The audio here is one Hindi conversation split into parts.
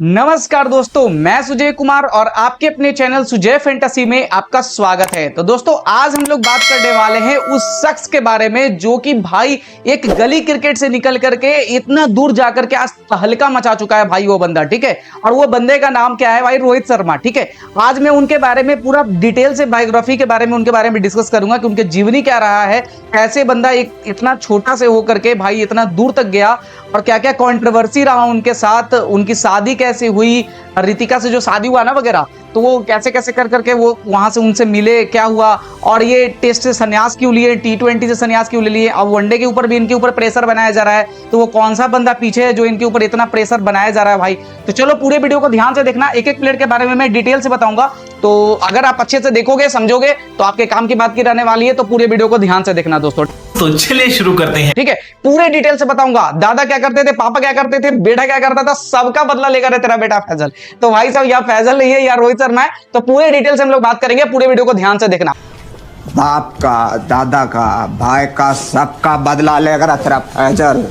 नमस्कार दोस्तों, मैं सुजय कुमार और आपके अपने चैनल सुजय फैंटेसी में आपका स्वागत है। तो दोस्तों, आज हम लोग बात करने वाले हैं उस शख्स के बारे में जो कि भाई एक गली क्रिकेट से निकल करके इतना दूर जाकर के आज तहलका मचा चुका है भाई वो बंदा, ठीक है। और वो बंदे का नाम क्या है भाई? रोहित शर्मा, ठीक है। आज मैं उनके बारे में पूरा डिटेल से बायोग्राफी के बारे में उनके बारे में डिस्कस करूंगा कि उनके जीवनी क्या रहा है, कैसे बंदा एक इतना छोटा से होकर के भाई इतना दूर तक गया और क्या क्या कंट्रोवर्सी रहा उनके साथ, उनकी शादी कैसे हुई, रितिका से जो शादी हुआ ना वगैरह, तो वो कैसे कैसे कर करके वो वहां से उनसे मिले, क्या हुआ, और ये टेस्ट से संन्यास क्यों लिए, T20 से संन्यास क्यों ले लिए, अब वनडे के ऊपर भी इनके ऊपर प्रेशर बनाया जा रहा है, तो वो कौन सा बंदा पीछे है जो इनके ऊपर इतना प्रेशर बनाया जा रहा है भाई। तो चलो पूरे वीडियो को ध्यान से देखना, एक एक प्लेयर के बारे में मैं डिटेल से बताऊंगा। तो अगर आप अच्छे से देखोगे, समझोगे, तो आपके काम की बात की रहने वाली है। तो पूरे वीडियो को ध्यान से देखना दोस्तों। तो चलिए शुरू करते हैं। ठीक है, पूरे डिटेल से बताऊंगा। दादा क्या करते थे, पापा क्या करते थे, बेटा क्या करता था, सबका बदला लेकर है तेरा बेटा फैजल। तो भाई साहब, या फैजल नहीं है या रोहित शर्मा है। तो पूरे डिटेल से हम लोग बात करेंगे, पूरे वीडियो को ध्यान से देखना। बाप का, दादा का, भाई का, सबका बदला लेकर तेरा फैजल।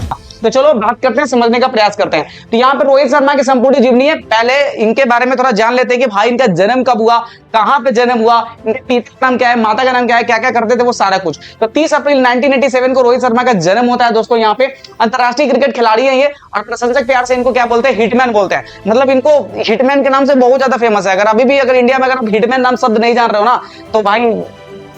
तो चलो बात करते हैं, समझने का प्रयास करते हैं। तो यहाँ पे रोहित शर्मा की संपूर्ण जीवनी है। पहले इनके बारे में थोड़ा जान लेते हैं कि भाई इनका जन्म कब हुआ, कहाँ पे जन्म हुआ, इनके पिता का नाम क्या है, माता का नाम क्या है, क्या क्या करते थे, वो सारा कुछ। तो 30 अप्रैल 1987 को रोहित शर्मा का जन्म होता है दोस्तों। यहाँ पे अंतरराष्ट्रीय क्रिकेट खिलाड़ी है ये, और प्रशंसक प्यार से इनको क्या बोलते हैं, हिटमैन बोलते हैं। मतलब इनको हिटमैन के नाम से बहुत ज्यादा फेमस है। अगर अभी भी अगर इंडिया में अगर आप हिटमैन नाम शब्द नहीं जान रहे हो ना, तो भाई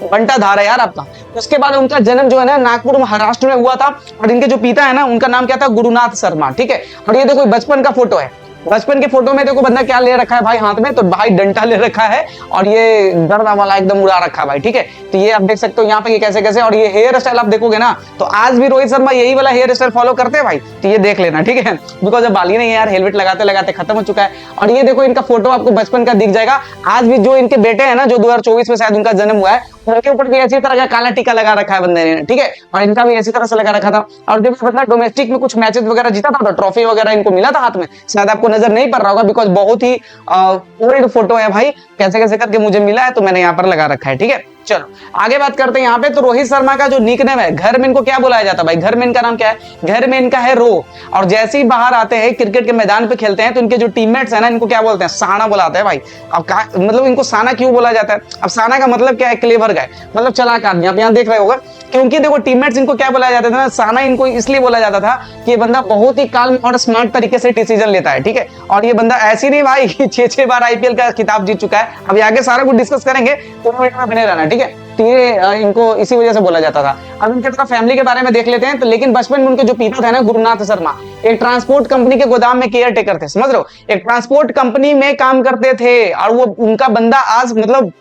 घंटा धार है यार आपका। उसके बाद उनका जन्म जो है ना नागपुर महाराष्ट्र में हुआ था, और इनके जो पिता है ना उनका नाम क्या था, गुरुनाथ शर्मा, ठीक है। और ये देखो बचपन का फोटो है। बचपन के फोटो में देखो बंदा क्या ले रखा है भाई हाथ में, तो भाई डंडा ले रखा है, और ये गर्दा वाला एकदम उड़ा रखा है भाई, ठीक है। तो ये आप देख सकते हो यहाँ पे ये कैसे कैसे, और ये हेयर स्टाइल आप देखोगे ना, तो आज भी रोहित शर्मा यही वाला हेयर स्टाइल फॉलो करते हैं भाई। तो ये देख लेना, ठीक है, बिकॉज अब बाली नहीं है यार, हेलमेट लगाते लगाते खत्म हो चुका है। और ये देखो इनका फोटो आपको बचपन का दिख जाएगा। आज भी जो इनके बेटे हैं ना, जो 2024 में शायद उनका जन्म हुआ है, उनके ऊपर भी इसी तरह का काला टीका लगा रखा है बंदे ने, ठीक है। और इनका भी इसी तरह से लगा रखा था। और जब बंदा डोमेस्टिक में कुछ मैचेस वगैरह जीता था, तो ट्रॉफी वगैरह इनको मिला था हाथ में, शायद आपको नजर नहीं पड़ रहा होगा, बिकॉज बहुत ही पूरी फोटो है भाई, कैसे कैसे करके मुझे मिला है, तो मैंने यहाँ पर लगा रखा है, ठीक है। चलो आगे बात करते हैं यहाँ पे। तो रोहित शर्मा का जो निकनेम है, घर में इनको क्या बुलाया जाता है भाई? घर में इनका नाम क्या है? घर में इनका है रो। और जैसे ही बाहर आते हैं, क्रिकेट के मैदान पे खेलते हैं, तो इनके जो टीममेट्स हैं ना, इनको क्या बोलते हैं, साना बुलाते हैं भाई। अब मतलब इनको साना क्यों बोला जाता है? अब साना का मतलब क्या है? क्लेवर गाय, मतलब चालाक आदमी। आप यहाँ देख रहे होगा, क्योंकि देखो टीममेट्स इनको क्या बोला जाता था ना, साना इनको इसलिए बोला जाता था कि ये बंदा बहुत ही काल्म और स्मार्ट तरीके से डिसीजन लेता है, ठीक है। और ये बंदा ऐसी नहीं भाई 6-6 बार IPL का खिताब जीत चुका है। अभी आगे सारा कुछ डिस्कस करेंगे, तो मिनट में बने रहना, ठीक है। तो ये इनको इसी वजह से बोला जाता था। अब इनके थोड़ा फैमिली के बारे में देख लेते हैं। तो लेकिन बचपन में उनके जो पिता थे ना, गुरुनाथ शर्मा, एक ट्रांसपोर्ट कंपनी के गोदाम में केयर टेकर थे, समझ रहे हो, एक ट्रांसपोर्ट कंपनी में काम करते थे। और वो उनका बंदा आज मतलब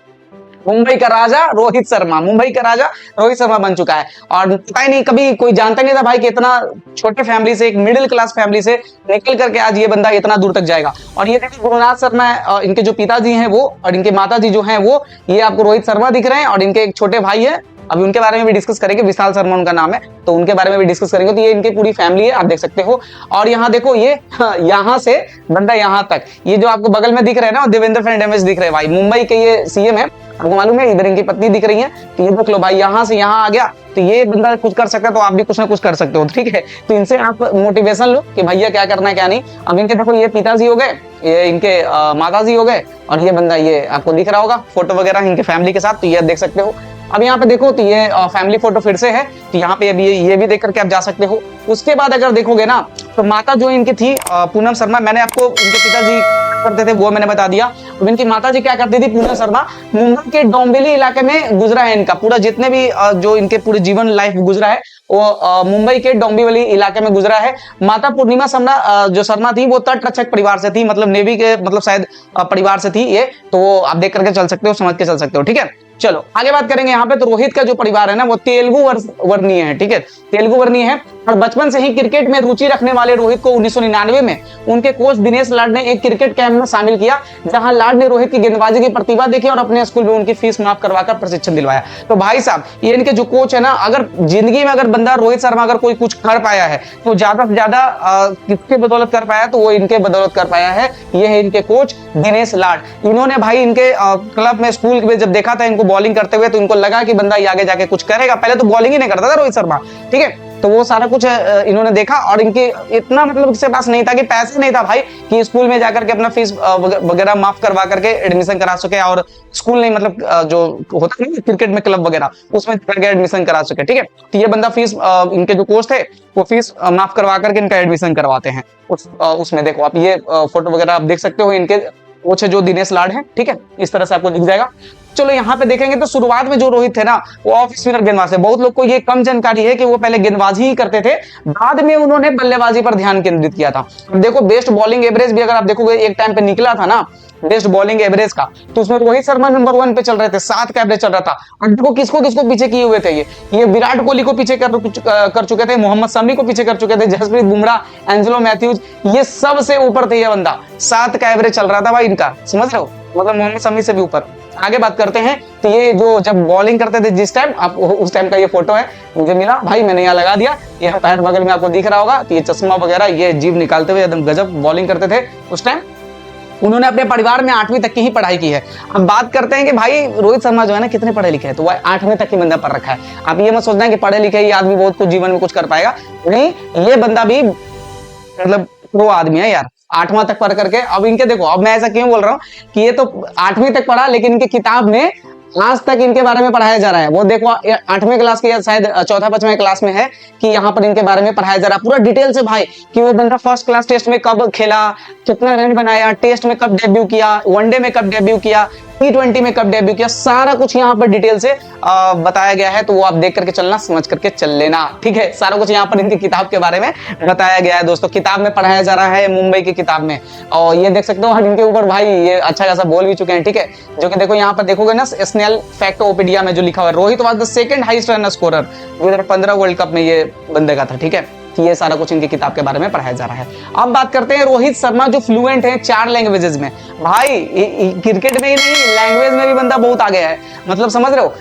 मुंबई का राजा रोहित शर्मा, मुंबई का राजा रोहित शर्मा बन चुका है। और पता ही नहीं, कभी कोई जानता नहीं था भाई कि इतना छोटे फैमिली से, एक मिडिल क्लास फैमिली से निकल करके आज ये बंदा इतना दूर तक जाएगा। और ये देखिए गुरुनाथ शर्मा, इनके जो पिताजी हैं वो, और इनके माताजी जो हैं वो, ये आपको रोहित शर्मा दिख रहे हैं। और इनके एक छोटे भाई है, अभी उनके बारे में भी डिस्कस करेंगे, विशाल शर्मा उनका नाम है, तो उनके बारे में भी डिस्कस करेंगे। तो ये इनकी पूरी फैमिली है, आप देख सकते हो। और यहाँ देखो ये यहाँ से बंदा यहाँ तक, ये जो आपको बगल में दिख रहे हैं ना, देवेंद्र फडणवीस दिख रहे हैं भाई, मुंबई के ये CM है, आपको मालूम है। इधर इनकी पत्नी दिख रही है, तो ये देख लो भाई, यहाँ से यहाँ आ गया। तो ये बंदा कुछ कर सकता है, तो आप भी कुछ ना कुछ कर सकते हो, ठीक है। तो इनसे आप मोटिवेशन लो कि भैया क्या करना है क्या नहीं। अब इनके देखो ये पिताजी हो गए, ये इनके माताजी हो गए, और ये बंदा ये आपको दिख रहा होगा फोटो वगैरह इनके फैमिली के साथ, तो ये देख सकते हो। अब यहाँ पे देखो तो ये फैमिली फोटो फिर से है, तो यहाँ पे ये भी देख करके आप जा सकते हो। उसके बाद अगर देखोगे ना, तो माता जो इनकी थी पूनम शर्मा, मैंने आपको इनके पिताजी करते थे वो मैंने बता दिया। अब इनकी माता जी क्या करती थी, पूनम शर्मा, मुंबई के डोंबिवली इलाके में गुजरा है इनका पूरा, जितने भी जो इनके पूरे जीवन लाइफ गुजरा है, वो मुंबई के डोंबिवली इलाके में गुजरा है। माता पूर्णिमा शर्मा जो शर्मा थी, वो तटरक्षक परिवार से थी, मतलब नेवी के मतलब शायद परिवार से थी ये। तो आप देख करके चल सकते हो, समझ के चल सकते हो, ठीक है। चलो आगे बात करेंगे यहाँ पे। तो रोहित का जो परिवार है ना, वो तेलुगु वर्णीय है, ठीक है, तेलुगु वर्णीय है। और बचपन से ही क्रिकेट में रुचि रखने वाले रोहित को 1999 में उनके कोच दिनेश लाड ने एक क्रिकेट कैंप में शामिल किया, जहां लाड ने रोहित की गेंदबाजी की प्रतिभा देखी और अपने स्कूल में उनकी फीस माफ करवाकर प्रशिक्षण दिलवाया। तो भाई साहब, ये इनके जो कोच है ना, अगर जिंदगी में अगर बंदा रोहित शर्मा अगर कोई कुछ कर पाया है, तो ज्यादा से ज्यादा किसके बदौलत कर पाया, तो वो इनके बदौलत कर पाया है। ये है इनके कोच दिनेश लाड। इन्होंने भाई इनके क्लब में, स्कूल में जब देखा था इनको बॉलिंग करते हुए, तो इनको लगा कि बंदा आगे जाके कुछ करेगा। पहले तो बॉलिंग ही नहीं करता था रोहित शर्मा, ठीक है। तो वो सारा कुछ इन्होंने देखा और इनके इतना मतलब इसके पास नहीं था कि पैसे नहीं था भाई कि स्कूल में जाकर के अपना फीस वगैरह माफ करवा करके एडमिशन करा सके, और स्कूल नहीं मतलब जो होता है क्रिकेट में क्लब वगैरह उसमें जाकर एडमिशन करा सके। ठीक है, तो ये बंदा फीस इनके जो कोच थे वो फीस माफ करवा करके इनका एडमिशन करवाते हैं। उसमें देखो आप ये फोटो वगैरह आप देख सकते हो, इनके कोच है जो दिनेश लाड है। ठीक है, इस तरह से आपको दिख जाएगा। चलो यहाँ पे देखेंगे तो शुरुआत में जो रोहित थे ना वो ऑफ स्पिनर गेंदबाज थे। बहुत लोग को ये कम जानकारी है कि वो पहले गेंदबाजी ही करते थे, बाद में उन्होंने बल्लेबाजी पर ध्यान केंद्रित किया था। देखो बेस्ट बॉलिंग एवरेज भी अगर आप देखोगे एक टाइम पे निकला था ना बेस्ट बॉलिंग एवरेज का, तो उसमें रोहित शर्मा नंबर 1 पे चल रहे थे, 7 का एवरेज चल रहा था। और देखो किसको किसको पीछे किए हुए थे, ये विराट कोहली को पीछे कर चुके थे, मोहम्मद शमी को पीछे कर चुके थे, जसप्रीत बुमराह, एंजेलो मैथ्यूज, ये सबसे ऊपर थे ये बंदा। 7 का एवरेज चल रहा था भाई इनका, समझ रहे हो, मतलब मोहम्मद शमी से भी ऊपर। आगे बात करते हैं तो ये जो जब बॉलिंग करते थे जिस टाइम, आप उस टाइम का ये फोटो है, मुझे मिला भाई, मैंने यहाँ लगा दिया, ये पैर बगल में आपको दिख रहा होगा। तो ये चश्मा वगैरह ये जीभ निकालते हुए एकदम गजब बॉलिंग करते थे उस टाइम। उन्होंने अपने परिवार में 8वीं तक की ही पढ़ाई की है। अब बात करते हैं कि भाई रोहित शर्मा जो है ना कितने पढ़े लिखे हैं, तो वह 8वीं तक ही बंदा पढ़ रखा है। आप ये मत सोचना कि पढ़े लिखे ही आदमी बहुत कुछ जीवन में कुछ कर पाएगा, नहीं, ये बंदा भी मतलब प्रो आदमी है यार, 8वां तक पढ़ करके। अब इनके देखो, अब मैं ऐसा क्यों बोल रहा हूँ कि ये तो 8वीं तक पढ़ा, लेकिन इनके किताब में आज तक इनके बारे में पढ़ाया जा रहा है। वो देखो 8वीं क्लास के शायद 4-5वें क्लास में है कि यहाँ पर इनके बारे में पढ़ाया जा रहा है पूरा डिटेल से भाई, कि वो बंदा फर्स्ट क्लास टेस्ट में कब खेला, कितना रन बनाया, टेस्ट में कब डेब्यू किया, वनडे में कब डेब्यू किया, T20 में कब डेब्यू किया, सारा कुछ यहाँ पर डिटेल से बताया गया है। तो वो आप देख करके चलना, समझ करके चल लेना, ठीक है। सारा कुछ यहाँ पर इनकी किताब के बारे में बताया गया है दोस्तों, किताब में पढ़ाया जा रहा है, मुंबई की किताब में। और ये देख सकते हो इनके ऊपर भाई ये अच्छा खासा बोल भी चुके हैं, ठीक है। जो कि देखो यहाँ पर देखोगे ना स्नेल फैक्टोपीडिया में जो लिखा हुआ है, Rohit was the second highest run scorer 2015 world cup में, ये बंदे का था, ठीक है। ये सारा कुछ इनकी किताब के बारे में पढ़ाया जा रहा है। अब बात करते हैं रोहित शर्मा जो फ्लुएंट है 4 लैंग्वेजेस में। भाई क्रिकेट में ही नहीं, लैंग्वेज में भी बंदा बहुत आगे है, मतलब समझ रहे हो।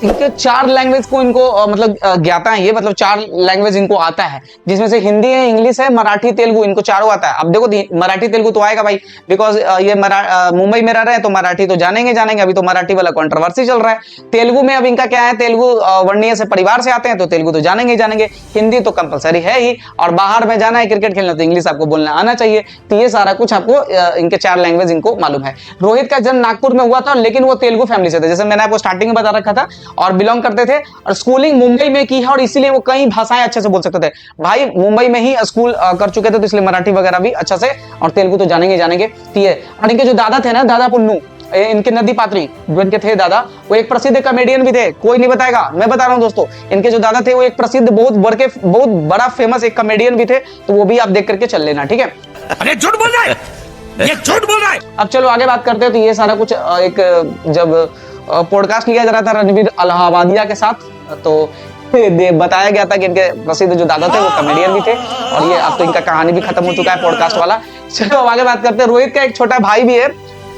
इनके 4 लैंग्वेज को इनको मतलब ज्ञाता है ये, मतलब 4 लैंग्वेज इनको आता है, जिसमें से हिंदी है, इंग्लिश है, मराठी, तेलुगु, इनको चारों आता है। अब देखो मराठी तेलुगु तो आएगा भाई, बिकॉज ये मुंबई में रह रहे हैं तो मराठी तो जानेंगे। अभी तो मराठी वाला कंट्रोवर्सी चल रहा है। तेलुगु में अब इनका क्या है, तेलुगु वर्णीय से परिवार से आते हैं तो तेलुगु तो जानेंगे। हिंदी तो कंपलसरी है ही, और बाहर में जाना है क्रिकेट खेलना तो इंग्लिश आपको बोलना आना चाहिए। तो ये सारा कुछ आपको इनके 4 लैंग्वेज इनको मालूम है। रोहित का जन्म नागपुर में हुआ था, लेकिन वो तेलुगु फैमिली से थे, जैसे मैंने आपको स्टार्टिंग में बता रखा था, और बिलोंग करते थे, और स्कूलिंग मुंबई में की है, और इसीलिए वो कई भाषाएं अच्छे से बोल सकते थे। भाई मुंबई में ही स्कूल कर चुके थे, तो इसलिए मराठी वगैरह भी अच्छा से, और तेलुगु तो जानेंगे। ठीक है। और इनके जो दादा थे ना, दादा पुन्नू, इनके नदी पात्री जो इनके थे दादा, वो एक प्रसिद्ध कॉमेडियन भी थे। कोई नहीं बताएगा, मैं बता रहा हूं दोस्तों, इनके जो दादा थे वो एक प्रसिद्ध बहुत बड़ा फेमस एक कॉमेडियन भी थे, तो वो भी आप देख करके चल लेना, ठीक है। अरे झूठ बोल रहा है, ये झूठ बोल रहा है। अब चलो आगे बात करते हैं। तो ये सारा कुछ एक जब पॉडकास्ट किया जा रहा था रणवीर अलाहाबादिया के साथ, तो बताया गया था कि इनके प्रसिद्ध जो दादा थे वो कॉमेडियन भी थे, और ये अब तो इनका कहानी भी खत्म हो चुका है पॉडकास्ट वाला। चलो अब आगे बात करते हैं। रोहित का एक छोटा भाई भी है,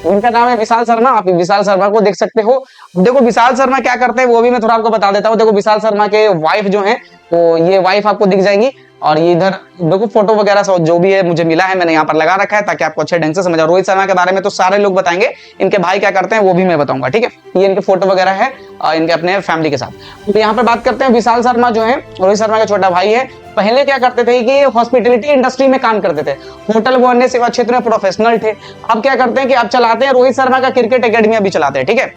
उनका नाम है विशाल शर्मा। आप विशाल शर्मा को देख सकते हो। देखो विशाल शर्मा क्या करते हैं वो भी मैं थोड़ा आपको बता देता हूँ। देखो विशाल शर्मा के वाइफ जो है, तो ये वाइफ आपको दिख जाएंगी, और ये इधर देखो फोटो वगैरह जो भी है मुझे मिला है, मैंने यहाँ पर लगा रखा है ताकि आपको अच्छे ढंग से समझ आए। रोहित शर्मा के बारे में तो सारे लोग बताएंगे, इनके भाई क्या करते हैं वो भी मैं बताऊंगा, ठीक है। ये इनके फोटो वगैरह है इनके अपने फैमिली के साथ। तो यहाँ पर बात करते हैं विशाल शर्मा जो है, रोहित शर्मा का छोटा भाई है। पहले क्या करते थे कि हॉस्पिटैलिटी इंडस्ट्री में काम करते थे, होटल व अन्य सेवा क्षेत्र में प्रोफेशनल थे। अब क्या करते हैं कि अब चलाते हैं रोहित शर्मा का क्रिकेट एकेडमी अभी चलाते हैं, ठीक है।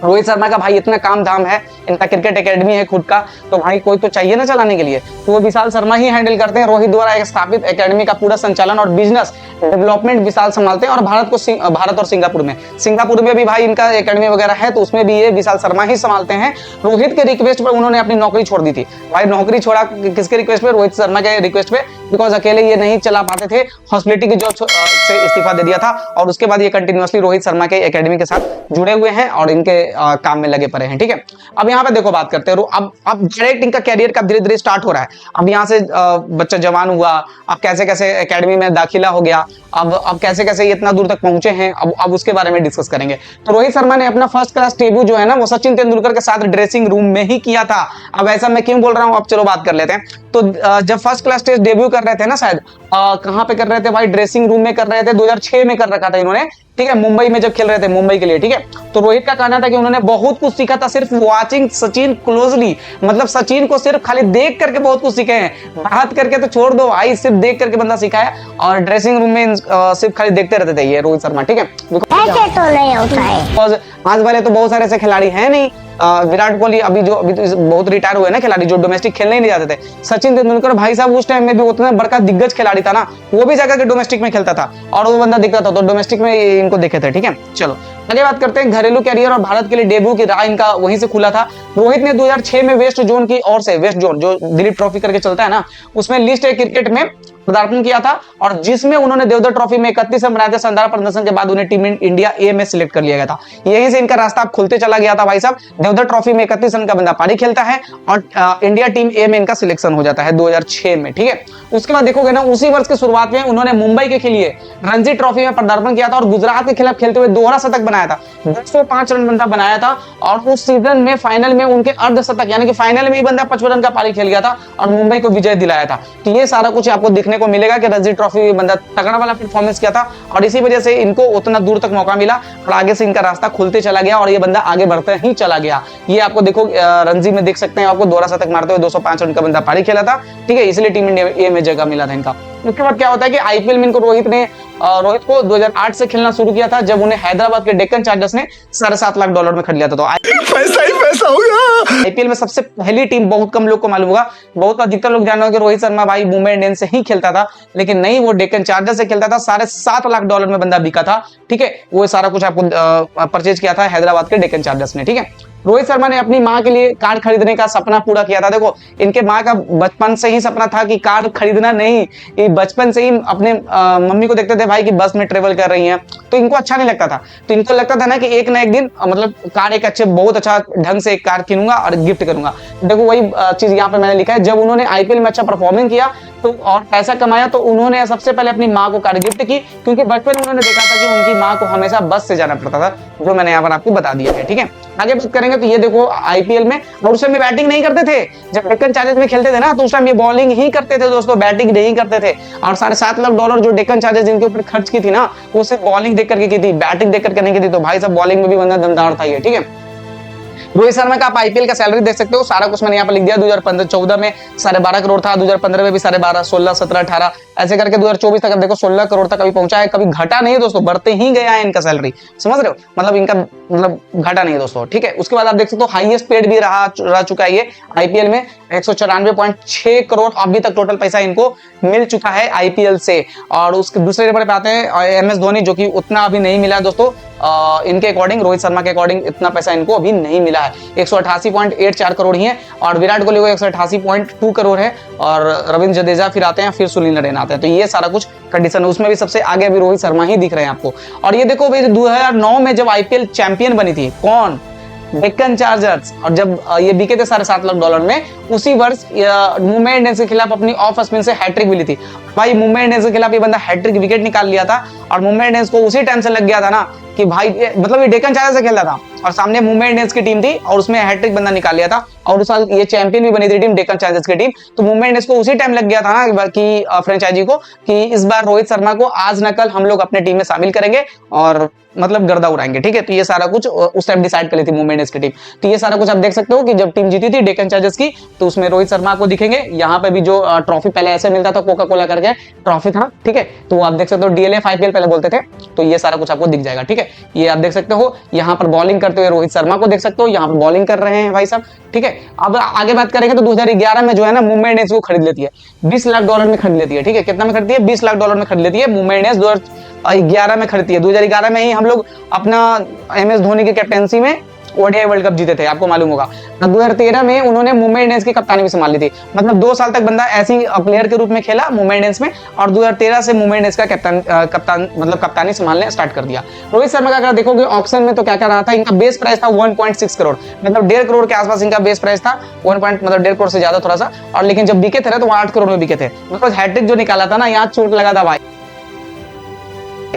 रोहित शर्मा का भाई इतना काम धाम है, इनका क्रिकेट एकेडमी है खुद का, तो भाई कोई तो चाहिए ना चलाने के लिए, तो वो विशाल शर्मा ही हैंडल करते हैं। रोहित द्वारा एक स्थापित एकेडमी का पूरा संचालन और बिजनेस डेवलपमेंट विशाल संभालते हैं, और भारत और सिंगापुर में भी भाई इनका एकेडमी वगैरह है, तो उसमें भी ये विशाल शर्मा ही संभालते हैं। रोहित के रिक्वेस्ट पर उन्होंने अपनी नौकरी छोड़ दी थी। भाई नौकरी छोड़ा किसके रिक्वेस्ट पे? रोहित शर्मा के रिक्वेस्ट पे, बिकॉज अकेले ये नहीं चला पाते थे, हॉस्पिटलिटी की जॉब से इस्तीफा दे दिया था, और उसके बाद ये कंटिन्यूअसली रोहित शर्मा के एकेडमी के साथ जुड़े हुए हैं और इनके काम में लगे पड़े हैं, ठीक है। अब यहाँ पे देखो बात करते हैं, अब डायरेक्ट इनका कैरियर का धीरे धीरे स्टार्ट हो रहा है। अब यहाँ से बच्चा जवान हुआ, अब कैसे कैसे एकेडमी में दाखिला हो गया, अब कैसे कैसे ये इतना दूर तक पहुंचे हैं, अब उसके बारे में डिस्कस करेंगे। तो रोहित शर्मा ने अपना फर्स्ट क्लास डेब्यू जो है ना, वो सचिन तेंदुलकर के साथ ड्रेसिंग रूम में ही किया था। अब ऐसा मैं क्यों बोल रहा हूँ, अब चलो बात कर लेते हैं। तो जब फर्स्ट क्लास टेस्ट डेब्यू कर रहे थे ना, शायद कहाँ पे कर रहे थे भाई, ड्रेसिंग रूम में कर रहे थे। 2006 में कर रखा था इन्होंने, ठीक है, मुंबई में जब खेल रहे थे मुंबई के लिए, ठीक है। तो रोहित का कहना था कि उन्होंने बहुत कुछ सीखा था सिर्फ वाचिंग सचिन क्लोजली, मतलब सचिन को सिर्फ खाली देख करके बहुत कुछ सीखे हैं, बात करके तो छोड़ दो भाई, सिर्फ देख करके बंदा सीखा है। और ड्रेसिंग रूम में सिर्फ खाली देखते रहते थे ये रोहित शर्मा, ठीक है। ऐसे तो नहीं होता है। आज वाले तो बहुत सारे ऐसे खिलाड़ी हैं नहीं, विराट कोहली अभी तो बहुत रिटायर हुए ना खिलाड़ी जो डोमेस्टिक खेलने ही नहीं जाते थे। सचिन तेंदुलकर भाई साहब उस टाइम में भी उतना बड़का दिग्गज खिलाड़ी था ना, वो भी जाकर के डोमेस्टिक में खेलता था और वो बंदा दिखता था, तो डोमेस्टिक में इनको देखे थे, ठीक है। चलो आगे बात करते हैं घरेलू कैरियर और भारत के लिए डेब्यू की राह इनका वहीं से खुला था। रोहित ने 2006 में वेस्ट जोन की ओर से, वेस्ट जोन जो दिलीप ट्रॉफी करके चलता है ना, उसमें लिस्ट ए क्रिकेट में पदार्पण किया था और जिसमें उन्होंने देवधर ट्रॉफी में 31 रन बनाए थे। शानदार प्रदर्शन के बाद उन्हें टीम इंडिया ए में सिलेक्ट कर लिया गया था। यहीं से इनका रास्ता खुलते चला गया था भाई साहब। देवधर ट्रॉफी में 31 रन का बंदा पारी खेलता है और इंडिया टीम ए में इनका सिलेक्शन हो जाता है 2006 में, ठीक है। उसके बाद देखोगे ना, उसी वर्ष की शुरुआत में उन्होंने मुंबई के लिए रणजी ट्रॉफी में पदार्पण किया था और गुजरात के खिलाफ खेलते हुए दोहरा शतक बनाया था, 205 रन बंदा बनाया था। और उस सीजन में फाइनल में उनके अर्धशतक, यानी कि फाइनल में ही बंदा 55 रन का पारी खेल गया था और मुंबई को विजय दिलाया था। तो ये सारा कुछ आपको देखने को मिलेगा कि रणजी ट्रॉफी में बंदा तगड़ा वाला परफॉर्मेंस किया था और इसी वजह से इनको उतना दूर तक मौका मिला और आगे से इनका रास्ता खुलते चला गया और ये बंदा आगे बढ़ते ही चला गया। ये आपको देखो रणजी में देख सकते हैं, आपको दोहरा शतक मारते हुए 205 रन का बंदा पारी खेला था, ठीक है, इसलिए टीम इंडिया ए में जगह मिला था इनका। उसके बाद क्या होता है कि आईपीएल में इनको रोहित को 2008 से खेलना शुरू किया था, जब उन्हें हैदराबाद के डेक्कन चार्जर्स ने $7.5 लाख में खरीद लिया था। तो पैसा ही पैसा होगा। आईपीएल में सबसे पहली टीम, बहुत कम लोग को मालूम होगा, बहुत अधिकतर लोग जान रहे हो कि रोहित शर्मा भाई मुंबई इंडियंस से ही खेलता था, लेकिन नहीं, वो डेक्कन चार्जर्स से खेलता था। $7.5 लाख में बंदा बिका था, ठीक है। वो सारा कुछ आपको परचेज किया था हैदराबाद के डेक्कन चार्जर्स ने, ठीक है। रोहित शर्मा ने अपनी मां के लिए कार खरीदने का सपना पूरा किया था। देखो, इनके मां का बचपन से ही सपना था कि कार खरीदना नहीं, ये बचपन से ही अपने मम्मी को देखते थे भाई कि बस में ट्रेवल कर रही हैं, तो इनको अच्छा नहीं लगता था। तो इनको लगता था ना कि एक ना एक दिन मतलब कार एक अच्छे, बहुत अच्छा ढंग से एक कार किनूंगा और गिफ्ट करूंगा। देखो वही चीज यहाँ पे मैंने लिखा है, जब उन्होंने आईपीएल में अच्छा परफॉर्मेंस किया तो और पैसा कमाया तो उन्होंने सबसे पहले अपनी माँ को कार गिफ्ट की, क्योंकि बचपन में उन्होंने देखा था कि उनकी माँ को हमेशा बस से जाना पड़ता था, जो मैंने यहाँ पर आपको बता दिया है, ठीक है। आगे बात करेंगे तो ये देखो आईपीएल में, और उस समय बैटिंग नहीं करते थे, जब डेक्कन चार्जर्स में खेलते थे ना, तो उस टाइम ये बॉलिंग ही करते थे दोस्तों, बैटिंग नहीं करते थे। और $7.5 लाख जो डेक्कन चार्जर्स जिनके ऊपर खर्च की थी ना, वो सिर्फ बॉलिंग देख करके की थी, बैटिंग देख करके नहीं की थी। तो भाई साहब बॉलिंग में भी बंदा दमदार था ये, ठीक है। रोहित शर्मा का आप आईपीएल का सैलरी देख सकते हो, सारा कुछ मैंने यहाँ पर लिख दिया। 2014 में 12.5 करोड़ था, 2015 में भी 12.5, 16, 17, 18 ऐसे करके 2024 तक अब देखो 16 करोड़ तक अभी पहुंचा है। कभी घटा नहीं है दोस्तों, बढ़ते ही गया है इनका सैलरी, समझ रहे हो, मतलब इनका मतलब घटा नहीं है दोस्तों, ठीक है। उसके बाद आप देख सकते हो हाईएस्ट पेड भी रह चुका है ये आईपीएल में, 194.6 करोड़ अभी तक टोटल पैसा इनको मिल चुका है आईपीएल से। और उसके दूसरे नंबर पे आते हैं एमएस धोनी, जो कि उतना अभी नहीं मिला है दोस्तों, इनके अकॉर्डिंग, रोहित शर्मा के अकॉर्डिंग इतना पैसा इनको अभी नहीं मिला है। 188.84 करोड़ ही है और विराट कोहली को 188.2 करोड़ है और रविंद्र जडेजा फिर आते हैं, फिर सुनील नारायण आते हैं। तो ये सारा कुछ कंडीशन है, उसमें भी सबसे आगे अभी रोहित शर्मा ही दिख रहे हैं आपको। और ये देखो भाई 2009 में जब आईपीएल चैंपियन बनी थी, कौन? डेक्कन चार्जर्स, और जब ये बिके थे $7.5 लाख में, उसी वर्ष मुंबई इंडियंस के खिलाफ अपनी ऑफ स्पिन से हैट्रिक मिली थी भाई। मुंबई इंडियंस के खिलाफ ये बंदा हैट्रिक विकेट निकाल लिया था और मुंबई इंडियंस को उसी टाइम से लग गया था ना कि भाई मतलब ये डेक्कन चार्जर्स से खेलता था और सामने मुंबई इंडियंस की टीम थी और उसमें हैट्रिक बंदा निकाल लिया था और उस साल ये चैंपियन भी बनी थी टीम, डेक्कन चार्जर्स की टीम। तो मुंबई इंडियंस को उसी टाइम लग गया था ना कि फ्रेंचाइजी को कि इस बार रोहित शर्मा को आज न कल हम लोग अपने टीम में शामिल करेंगे और मतलब गर्दा उड़ाएंगे, ठीक है। तो ये सारा कुछ उस टाइम डिसाइड कर ली थी मुंबई इंडियंस की टीम। तो ये सारा कुछ आप देख सकते हो कि जब टीम जीती थी डेक्कन चार्जर्स की, तो उसमें रोहित शर्मा को दिखेंगे। यहाँ पे भी जो ट्रॉफी पहले ऐसे मिलता था, कोका कोला करके ट्रॉफी था, ठीक है, तो आप देख सकते हो डीएलएफ आईपीएल पहले बोलते थे। तो ये सारा कुछ आपको दिख जाएगा, ठीक है। ये आप देख सकते हो, यहाँ पर बॉलिंग करते हुए रोहित शर्मा को देख सकते हो, यहाँ पर बॉलिंग कर रहे हैं भाई साहब, ठीक है। अब आगे बात करेंगे तो 2011 में जो है ना मुंबई इंडियंस को खरीद लेती है, $20 लाख में खरीद लेती है, ठीक है। कितना में खरीदती है? $20 लाख में खरीद लेती है मुंबई इंडियंस, 2011 में खरीदती है। 2011 में ही हम लोग अपना एमएस धोनी की कैप्टेंसी में ओडीआई वर्ल्ड कप जीते थे, आपको मालूम होगा। 2013 में उन्होंने मुंबई इंडियंस की कप्तानी भी संभाल ली थी, मतलब 2 साल तक बंदा ऐसी प्लेयर के रूप में खेला मुंबई इंडियंस में और 2013 से मुंबई इंडियंस का कप्तानी संभालने स्टार्ट कर दिया। रोहित शर्मा का अगर देखोगे ऑक्शन में तो क्या क्या रहा था, इनका बेस प्राइस था 1.6 करोड़, मतलब 1.5 करोड़ के आसपास इनका बेस प्राइस था, मतलब 1.5 करोड़ से ज्यादा थोड़ा सा। और लेकिन जब बिके थे तो 8 करोड़ में बिके थे, मतलब हैट्रिक जो निकाला था ना, यहाँ चोट लगा था भाई।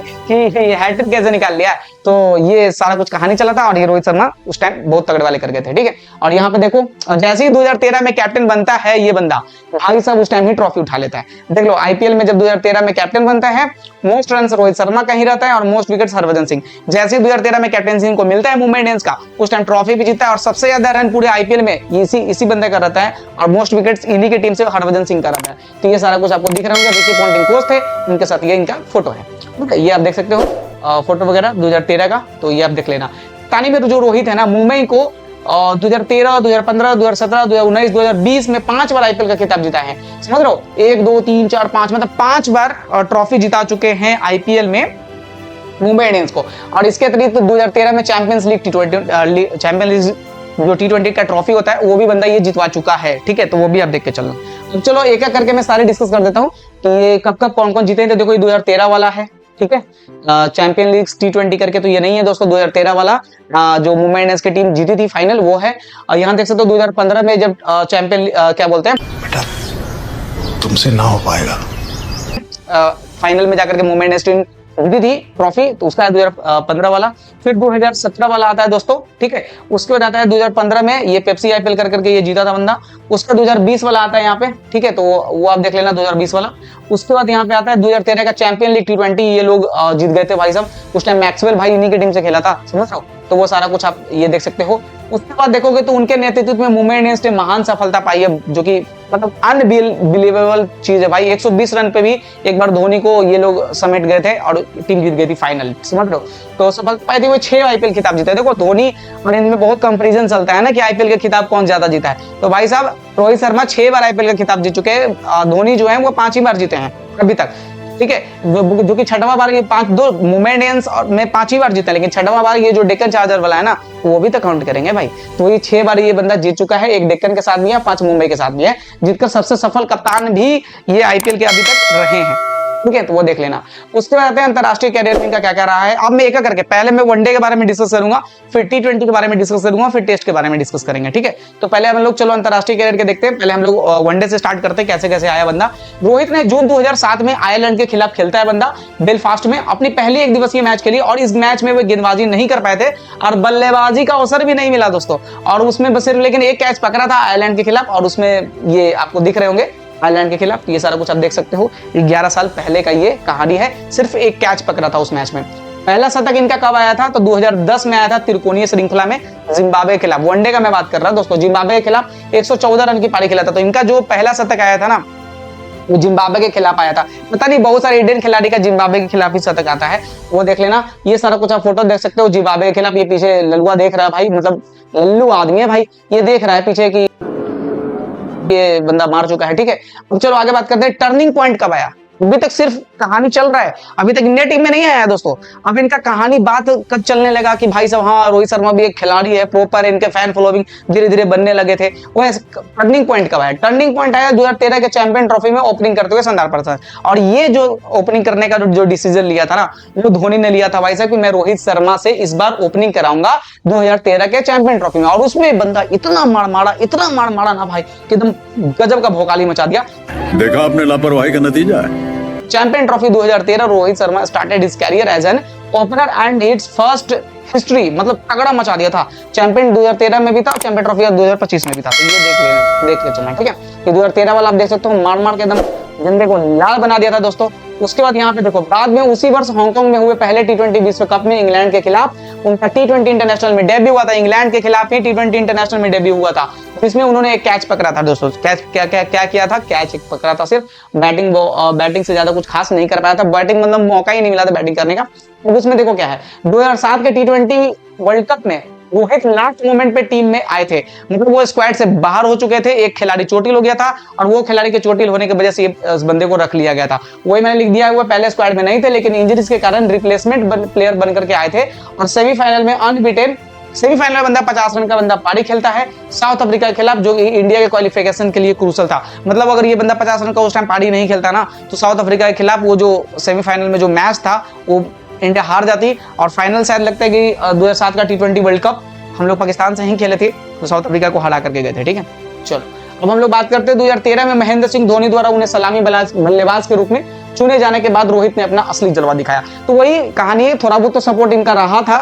कि हैट्रिक कैसे निकाल लिया। तो ये सारा कुछ कहानी चला था और ये रोहित शर्मा उस टाइम बहुत तगड़े वाले कर गए थे, ठीक है। और यहाँ पे देखो जैसे ही 2013 में कैप्टन बनता है ये बंदा, भाई साहब उस टाइम ही ट्रॉफी उठा लेता है। देख लो आईपीएल में जब 2013 में कैप्टन बनता है, मोस्ट रन रोहित शर्मा का ही रहता है और मोस्ट विकेट हरभजन सिंह। जैसे ही 2013 में कैप्टन सिंह को मिलता है मुंबई इंडियंस का, उस टाइम ट्रॉफी भी जीता है और सबसे ज्यादा रन पूरे आईपीएल में इसी बंदे का रहता है और मोस्ट विकेट्स इन्हीं की टीम से हरभजन सिंह का रहता है। तो ये सारा कुछ आपको दिख रहा होगा। रिकी पॉन्टिंग कोच थे, उनके साथ ये इनका फोटो है, ये आप देख सकते हो फोटो वगैरह 2013 का। तो ये आप देख लेना। तानी में जो रोहित है ना, मुंबई को 2013, 2015, 2017, 2019, 2020 में 5 बार आईपीएल का खिताब जीता है। समझ रहे हो, 1 2 3 4 5 मतलब 5 बार ट्रॉफी जिता चुके हैं आईपीएल में मुंबई इंडियंस को। और इसके अतिरिक्त 2013 में चैंपियंस लीग जो T20 का ट्रॉफी होता है वो भी बंदा ये जितवा चुका है, ठीक है। तो वो भी आप देख के चलना। अब चलो एक एक करके मैं सारे डिस्कस कर देता हूँ कि ये कब कब कौन कौन जीते हैं। तो देखो ये 2013 वाला है, ठीक है। चैंपियन लीग T20 करके तो ये नहीं है दोस्तों। 2013 वाला जो मुंबई इंडियंस की टीम जीती थी फाइनल, वो है। और यहाँ देख सकते हो 2015 में जब चैंपियन क्या बोलते हैं, बेटा तुमसे ना हो पाएगा। फाइनल में जाकर के मुंबई इंडियंस टीम जीती थी ट्रॉफी, तो उसका है 2015 वाला। फिर 2017 वाला आता है दोस्तों, ठीक है। उसके बाद आता है 2015 में ये पेप्सी आईपीएल कर करके ये जीता था बंदा। उसका 2020 वाला आता है यहाँ पे, ठीक है। तो वो आप देख लेना 2020 वाला। उसके बाद यहाँ पे आता है 2013 का चैंपियन लीग T20, ये लोग जीत गए थे भाई साहब। उस टाइम मैक्सवेल भाई इन्हीं की टीम से खेला था, समझ रहे हो। तो वो सारा कुछ आप ये देख सकते हो। उसके बाद देखोगे तो उनके नेतृत्व में मुंबई इंडियंस ने महान सफलता पाई है, जो कि मतलब अनबिलीवेबल चीज है भाई। 120 रन पे भी एक बार धोनी को ये लोग समेट गए थे और टीम जीत गई थी फाइनल, समझ रहे हो। तो सफलता पाई थी वो 6 आईपीएल खिताब जीते। देखो धोनी और इनमें बहुत कंपैरिजन चलता है ना कि आईपीएल के खिताब कौन ज्यादा जीता है। तो भाई साहब रोहित शर्मा 6 बार आईपीएल का खिताब जीत चुके हैं, धोनी जो है वो 5 ही बार जीते हैं अभी तक, ठीक है। जो कि 6वां बार ये 5-2 मुंबई इंडियंस और में 5 ही बार जीता, लेकिन 6वां बार ये जो डेक्कन चार्जर वाला है ना, वो भी तो काउंट करेंगे भाई। तो ये 6 बार ये बंदा जीत चुका है, एक डेक्कन के साथ भी है, 5 मुंबई के साथ भी है, जीतकर सबसे सफल कप्तान भी ये आईपीएल के अभी तक रहे हैं, ठीक है। तो वो देख लेना। उसके बाद आते हैं अंतरराष्ट्रीय कैरियर में इनका क्या क्या रहा है। अब मैं एक एक करके, पहले मैं वनडे के बारे में डिस्कस करूंगा, फिर T20 के बारे में डिस्कस करूंगा, फिर टेस्ट के बारे में डिस्कस करेंगे, ठीक है। तो पहले हम लोग चलो अंतरराष्ट्रीय कैरियर के देखते हैं। पहले हम लोग वनडे से स्टार्ट करते हैं, कैसे कैसे आया बंदा। रोहित ने जून 2007 में आयरलैंड के खिलाफ खेलता है बंदा, बेलफास्ट में अपनी पहली 1 दिवसीय मैच खेली और इस मैच में वो गेंदबाजी नहीं कर पाए थे और बल्लेबाजी का अवसर भी नहीं मिला दोस्तों। और उसमें बस सिर्फ लेकिन एक कैच पकड़ा था आयरलैंड के खिलाफ, और उसमें ये आपको दिख रहे होंगे आयरलैंड के खिलाफ। ये सारा कुछ आप देख सकते हो, 11 साल पहले का ये कहानी है। सिर्फ एक कैच पकड़ा था उस मैच में। पहला शतक इनका कब आया था, तो 2010 में आया था त्रिकोणीय श्रृंखला में जिम्बाब्वे के खिलाफ। वनडे का मैं बात कर रहा हूं दोस्तों, जिम्बाब्वे के खिलाफ 114 रन की पारी खेला था। तो इनका जो पहला शतक आया था ना, वो जिम्बाब्वे के खिलाफ आया था। पता नहीं बहुत सारे इंडियन खिलाड़ी का जिम्बाब्वे के खिलाफ ही शतक आता है, वो देख लेना। ये सारा कुछ आप फोटो देख सकते हो जिम्बाब्वे के खिलाफ। ये पीछे लल्लुआ देख रहा है भाई, मतलब लल्लू आदमी है भाई, ये देख रहा है पीछे की ये बंदा मार चुका है, ठीक है। अब चलो आगे बात करते हैं टर्निंग पॉइंट कब आया। अभी तक सिर्फ कहानी चल रहा है, अभी तक इंडिया टीम में नहीं आया है दोस्तों। अब इनका कहानी बात कब चलने लगा कि भाई साहब हाँ रोहित शर्मा भी एक खिलाड़ी है, प्रॉपर इनके फैन फॉलोइंग धीरे धीरे बनने लगे थे। वो टर्निंग पॉइंट कब आया, टर्निंग पॉइंट आया 2013 के चैंपियन ट्रॉफी में ओपनिंग करते हुए शानदार प्रदर्शन। और ये जो ओपनिंग करने का जो डिसीजन लिया था ना, वो धोनी ने लिया था भाई साहब कि मैं रोहित शर्मा से इस बार ओपनिंग कराऊंगा 2013 के चैंपियन ट्रॉफी में। और उसमें बंदा इतना मार मारा ना भाई कि एकदम गजब का भौकाली मचा दिया। देखा आपने लापरवाही का नतीजा है। Champion trophy 2013 Rohit Sharma started his career as an opener and it's first history, मतलब तगड़ा मचा दिया था। चैंपियन 2013 में भी था, चैंपियन ट्रॉफी 2025 में भी था। तो ये देख के चलना, ठीक है। ये 2013 वाला आप देख सकते हो, मार के एकदम जिंदे को लाल बना दिया था दोस्तों। उसके बाद यहाँ पे देखो, बाद में उसी वर्ष हांगकांग में हुए पहले T20 विश्व कप में इंग्लैंड के खिलाफ उनका T20 इंटरनेशनल में डेब्यू हुआ था। इंग्लैंड के खिलाफ ही T20 इंटरनेशनल में डेब्यू हुआ था। इसमें उन्होंने एक कैच पकड़ा था दोस्तों। कैच क्या किया था, कैच एक पकड़ा था सिर्फ। बैटिंग से ज्यादा कुछ खास नहीं कर पाया था। बैटिंग मतलब मौका ही नहीं मिला था बैटिंग करने का। तो उसमें देखो क्या है, 2007 के T20 वर्ल्ड कप में रोहित लास्ट मोमेंट पे टीम में आए थे, मतलब वो स्क्वाड से बाहर हो चुके थे। एक खिलाड़ी चोटिल हो गया था और वो खिलाड़ी के चोटिल होने की वजह से इस बंदे को रख लिया गया था। वही मैंने लिख दिया, वो पहले स्क्वाड में नहीं थे, लेकिन इंजरीज के कारण रिप्लेसमेंट प्लेयर बनकर के आए थे। और सेमीफाइनल में अनबीटेन, सेमीफाइनल में बंदा 50 रन का बंदा पारी खेलता है साउथ अफ्रीका के खिलाफ, जो इंडिया के क्वालिफिकेशन के लिए क्रूशल था। मतलब अगर ये बंदा 50 रन का उस टाइम पारी नहीं खेलता ना, तो साउथ अफ्रीका के खिलाफ वो जो सेमीफाइनल में जो मैच था वो इंडिया हार जाती। और फाइनल शायद लगता है कि 2007 का T20 वर्ल्ड कप हम लोग पाकिस्तान से ही खेले थे, तो साउथ अफ्रीका को हरा करके गए थे, ठीक है। चलो अब हम लोग बात करते हैं 2013 में महेंद्र सिंह धोनी द्वारा उन्हें सलामी बल्लेबाज के रूप में चुने जाने के बाद रोहित ने अपना असली जलवा दिखाया। तो वही कहानी है, थोड़ा बहुत तो सपोर्ट इनका रहा था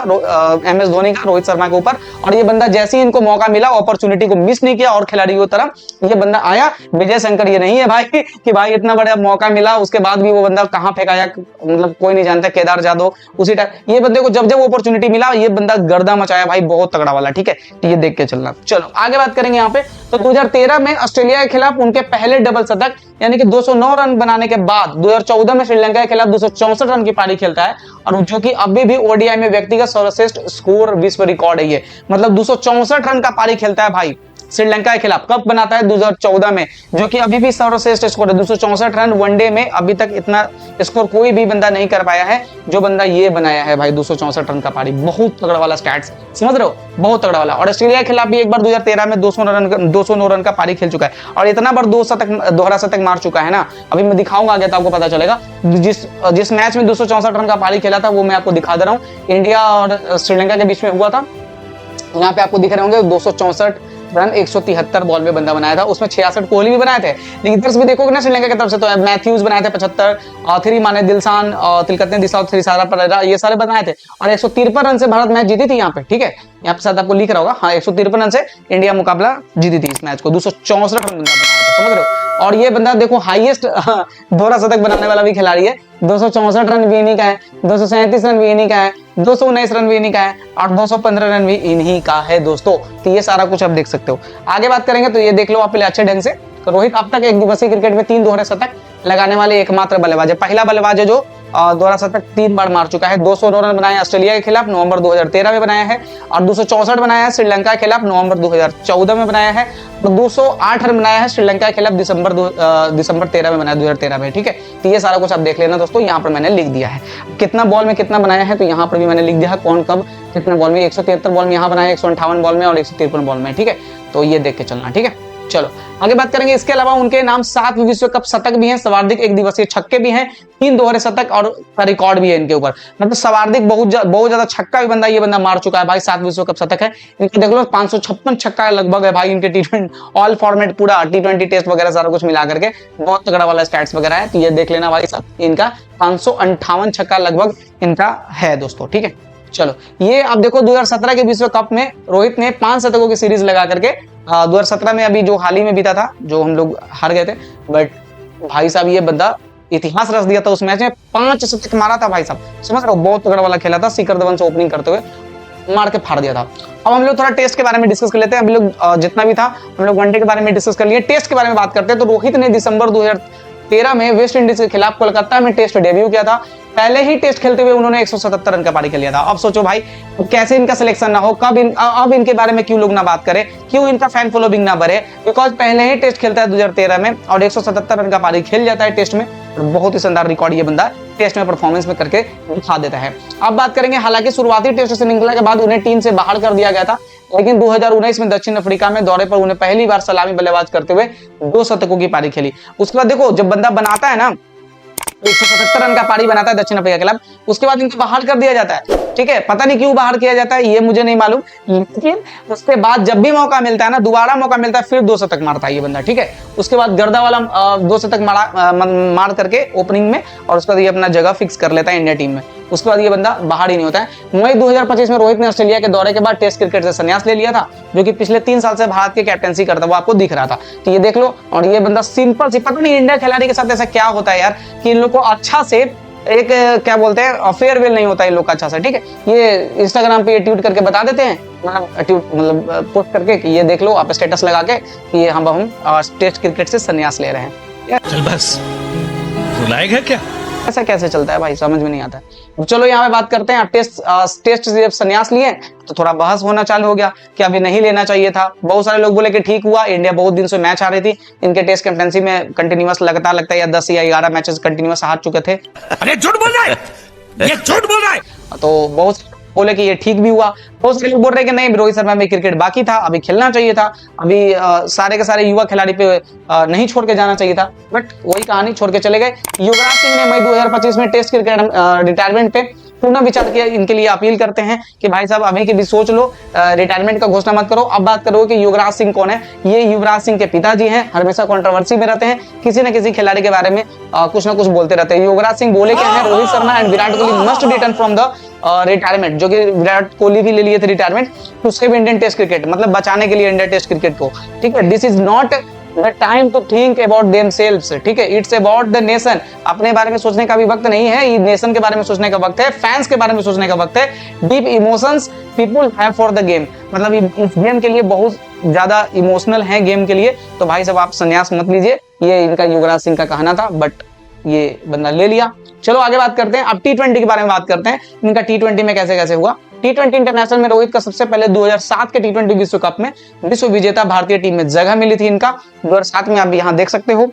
MS धोनी का रोहित शर्मा के ऊपर, और ये बंदा जैसे ही इनको मौका मिला अपॉर्चुनिटी को मिस नहीं किया, और खिलाड़ियों की तरह ये बंदा आया। विजय शंकर ये नहीं है भाई कि भाई इतना बड़ा मौका मिला उसके बाद भी वो बंदा कहाँ फेंकाया, मतलब कोई नहीं जानता। केदार जाधव उसी टाइम, ये बंदे को जब जब अपॉर्चुनिटी मिला ये बंदा गर्दा मचाया भाई, बहुत तगड़ा वाला। ठीक है, ये देख के चलना। चलो आगे बात करेंगे यहाँ पे। तो 2013 में ऑस्ट्रेलिया के खिलाफ उनके पहले डबल शतक यानी कि 209 रन बनाने के बाद 2014 में श्रीलंका के खिलाफ 264 रन की पारी खेलता है, और जो कि अभी भी ओडीआई में व्यक्तिगत सर्वश्रेष्ठ स्कोर विश्व रिकॉर्ड है ये, मतलब 264 रन का पारी खेलता है भाई श्रीलंका के खिलाफ। कब बनाता है? 2014 में, जो कि अभी भी सर्वश्रेष्ठ स्कोर है। 264 रन वनडे में अभी तक इतना स्कोर कोई भी बंदा नहीं कर पाया है जो बंदा ये बनाया है भाई, 264 रन का पारी। बहुत तगड़ा वाला स्टैट्स, समझ रहे हो, बहुत तगड़ा वाला। और ऑस्ट्रेलिया के खिलाफ भी एक बार 2013 में 209 रन का पारी खेल चुका है, और इतना बार दोहरा शतक मार चुका है ना, अभी मैं दिखाऊंगा आगे तो आपको पता चलेगा। जिस मैच में 264 रन का पारी खेला था वो मैं आपको दिखा दे रहा हूँ, इंडिया और श्रीलंका के बीच में हुआ था। यहाँ पे आपको दिख रहे होंगे 264 रन 173 बॉल में बंदा बनाया था, उसमें 66 कोहली भी बनाए थे। लेकिन इधर से भी देखोगे ना श्रीलंका की तरफ से, तो मैथ्यूज बनाए थे 75, थ्री माने दिलशान, तिलकतने दिशा, थ्रिसारा परेरा, ये सारे बनाए थे। और 153 रन से भारत मैच जीती थी यहाँ पे। ठीक है, यहाँ पे साथ आपको लिख रहा होगा, हाँ 153 रन से इंडिया मुकाबला जीती थी इस मैच को। 264 रन बंदा बनाया था, समझ रहे हो। और ये बंदा देखो हाईएस्ट दोहरा शतक बनाने वाला भी खिलाड़ी है। 264 रन भी इन्हीं का है, 237 रन भी इन्हीं का है, 219 रन भी इन्हीं का है, और 215 रन भी इन्हीं का है दोस्तों। तो ये सारा कुछ आप देख सकते हो। आगे बात करेंगे तो ये देख लो आप पहले अच्छे ढंग से। तो रोहित अब तक एक दिवसीय क्रिकेट में 3 दोहरे शतक लगाने वाले एकमात्र बल्लेबाज है। पहला बल्लेबाज है जो दोहरा शतक 3 बार मार चुका है। 209 रन बनाए ऑस्ट्रेलिया के खिलाफ नवंबर 2013 में बनाया है, और 264 बनाया है श्रीलंका के खिलाफ नवंबर 2014 में बनाया है, और 208 रन बनाया है श्रीलंका के खिलाफ दिसंबर 13 में बनाया, 2013 में। ठीक है, तो ये सारा कुछ आप देख लेना दोस्तों, यहाँ पर मैंने लिख दिया है कितना बॉल में कितना बनाया है, तो यहाँ पर भी मैंने लिख दिया है कौन कब कितना बॉल में। 173 बॉल में यहाँ बनाया, 158 बॉल में और 153 बॉल में। ठीक है, तो ये देख के चलना। ठीक है, चलो आगे बात करेंगे। इसके अलावा उनके नाम 7 विश्व कप शतक भी हैं, सर्वाधिक एक दिवसीय छक्के भी हैं, 3 दोहरे शतक और का रिकॉर्ड भी है इनके ऊपर। मतलब सर्वाधिक बहुत ज्यादा छक्का भी बंदा ये बंदा मार चुका है भाई। 7 विश्व कप शतक है इनके, देख लो 556 छक्का लगभग है भाई इनके। T20 ऑल फॉर्मेट पूरा T20 टेस्ट वगैरह सारा कुछ मिला करके बहुत तगड़ा वाला स्टैट्स वगैरह है। तो ये देख लेना भाई साहब, इनका 558 छक्का लगभग इनका है दोस्तों। ठीक है, चलो ये अब देखो 2017 के विश्व कप में रोहित ने 5 शतकों की सीरीज लगा करके 2017 में अभी जो हाल ही में बीता था, जो हम लोग हार गए थे, बट भाई साहब ये बंदा इतिहास रच दिया था। उस मैच में 5 शतक मारा था भाई साहब, समझ रहे हो, बहुत तगड़ा वाला खेला था। शिखर धवन से ओपनिंग करते हुए मार के फाड़ दिया था। अब हम लोग थोड़ा टेस्ट के बारे में डिस्कस कर लेते हैं। हम लोग जितना भी था हम लोग वनडे के बारे में डिस्कस कर लिए, टेस्ट के बारे में बात करते हैं। तो रोहित ने दिसंबर 2013 में वेस्ट इंडीज के खिलाफ कोलकाता में टेस्ट डेब्यू किया था। पहले ही टेस्ट खेलते हुए उन्होंने 177 रन का पारी खेल लिया था। अब सोचो भाई कैसे इनका सिलेक्शन ना हो, अब इनके बारे में क्यों लोग ना बात करें, क्यों इनका फैन फॉलोइंग ना बढ़े, बिकॉज पहले ही टेस्ट खेलता है 2013 में और 177 रन का पारी खेल जाता है टेस्ट में। बहुत ही शानदार रिकॉर्ड ये बंदा टेस्ट में परफॉर्मेंस में करके दिखा देता है। अब बात करेंगे, हालांकि शुरुआती टेस्ट श्रृंखला के बाद उन्हें टीम से बाहर कर दिया गया था, लेकिन 2019 में दक्षिण अफ्रीका में दौरे पर उन्हें पहली बार सलामी बल्लेबाज करते हुए 2 शतकों की पारी खेली। उसके बाद देखो जब बंदा बनाता है ना 177 रन का पारी बनाता है दक्षिण अफ्रीका के खिलाफ, उसके बाद इनको बाहर कर दिया जाता है। ठीक है, पता नहीं क्यों बाहर किया जाता है ये मुझे नहीं मालूम, लेकिन उसके बाद जब भी मौका मिलता है ना, दोबारा मौका मिलता है, फिर 2 शतक मारता है ये बंदा। ठीक है, उसके बाद गर्दा वाला 2 शतक मार करके ओपनिंग में, और उसके बाद ये अपना जगह फिक्स कर लेता है इंडिया टीम में। उसके बाद ये बंदा बाहर ही नहीं होता है। मई 2025 में रोहित ने ऑस्ट्रेलिया के दौरे के बाद टेस्ट क्रिकेट से संन्यास ले लिया था, जो कि पिछले 3 साल से भारत की कैप्टेंसी करता वो आपको दिख रहा था। तो ये देख लो, और ये बंदा सिंपल सी, पता नहीं इंडिया खिलाड़ी के साथ ऐसा क्या होता है यार कि इन लोग को अच्छा से एक क्या बोलते हैं फेयरवेल नहीं होता है इन लोग का अच्छा से। ठीक है, ये इंस्टाग्राम पे ये ट्वीट करके बता देते हैं, मतलब पोस्ट करके कि ये देख लो आप स्टेटस लगा के कि ये हम टेस्ट क्रिकेट से संन्यास ले रहे हैं। चल बस रुलाएगा क्या? ऐसा कैसे चलता है भाई, समझ में नहीं आता है। चलो यहाँ पे बात करते हैं, टेस्ट से जब संन्यास लिए तो थोड़ा बहस होना चालू हो गया कि अभी नहीं लेना चाहिए था। बहुत सारे लोग बोले कि ठीक हुआ, इंडिया बहुत दिन से मैच हारी थी, इनके टेस्ट कैप्टनसी में कंटिन्यूअस लगता है या 10 या 11 मैचेस कंटिन्यूअस हार चुके थे। अरे झूठ बोल रहा है, ये झूठ बोल रहा है। तो बहुत बोले कि ये ठीक भी हुआ। बहुत सारे लोग बोल रहे हैं कि नहीं, रोहित शर्मा में क्रिकेट बाकी था, अभी खेलना चाहिए था, अभी सारे के सारे युवा खिलाड़ी पे नहीं छोड़ के जाना चाहिए था। बट वही कहानी, छोड़ के चले गए। युवराज सिंह ने मई 2025 में टेस्ट क्रिकेट रिटायरमेंट पे पुनः विचार किया इनके लिए अपील करते हैं कि भाई साहब अभी के भी सोच लो, रिटायरमेंट का घोषणा मत करो। अब बात करो कि युवराज सिंह कौन है। ये युवराज सिंह के पिताजी हैं, हमेशा कंट्रोवर्सी में रहते हैं, किसी न किसी खिलाड़ी के बारे में कुछ ना कुछ बोलते रहते हैं। युवराज सिंह बोले क्या है, Rohit Sharma and Virat Kohli must return from the retirement, जो कि विराट कोहली भी ले लिए थे retirement to save Indian test cricket, मतलब बचाने के लिए इंडियन टेस्ट क्रिकेट को। ठीक है, this is not the time to think about themselves, ठीक है, इट्स अबाउट द नेशन। अपने बारे में सोचने का भी वक्त नहीं है, ये नेशन के बारे में सोचने का वक्त है, फैंस के बारे में सोचने का वक्त है। Deep emotions people have for the game, मतलब इस गेम के लिए बहुत ज्यादा इमोशनल है गेम के लिए। तो भाई साहब आप संन्यास मत लीजिए, ये इनका युवराज सिंह का कहना था, बट ये बंदा ले लिया। चलो आगे बात करते हैं, अब T20 के बारे में बात करते हैं, इनका T20 में कैसे कैसे हुआ। T20 इंटरनेशनल में रोहित का सबसे पहले 2007 के T20 विश्व कप में विश्व विजेता भारतीय टीम में जगह मिली थी इनका, 2007 में आप यहाँ देख सकते हो।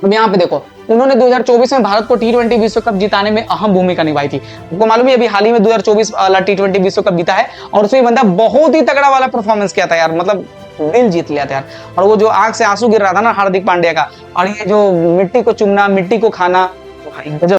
अब यहाँ पे देखो, उन्होंने 2024 में भारत को T20 विश्व कप जिताने में अहम भूमिका निभाई थी। आपको मालूम है अभी हाल ही में 2024 वाला T20 विश्व कप जीता है, और उसमें बंदा बहुत ही तगड़ा वाला परफॉर्मेंस किया था यार, मतलब दिल जीत लिया था यार। और वो जो आंख से आंसू गिर रहा था ना हार्दिक पांड्या का, और ये जो मिट्टी को चुमना, मिट्टी को खाना, भाई गजब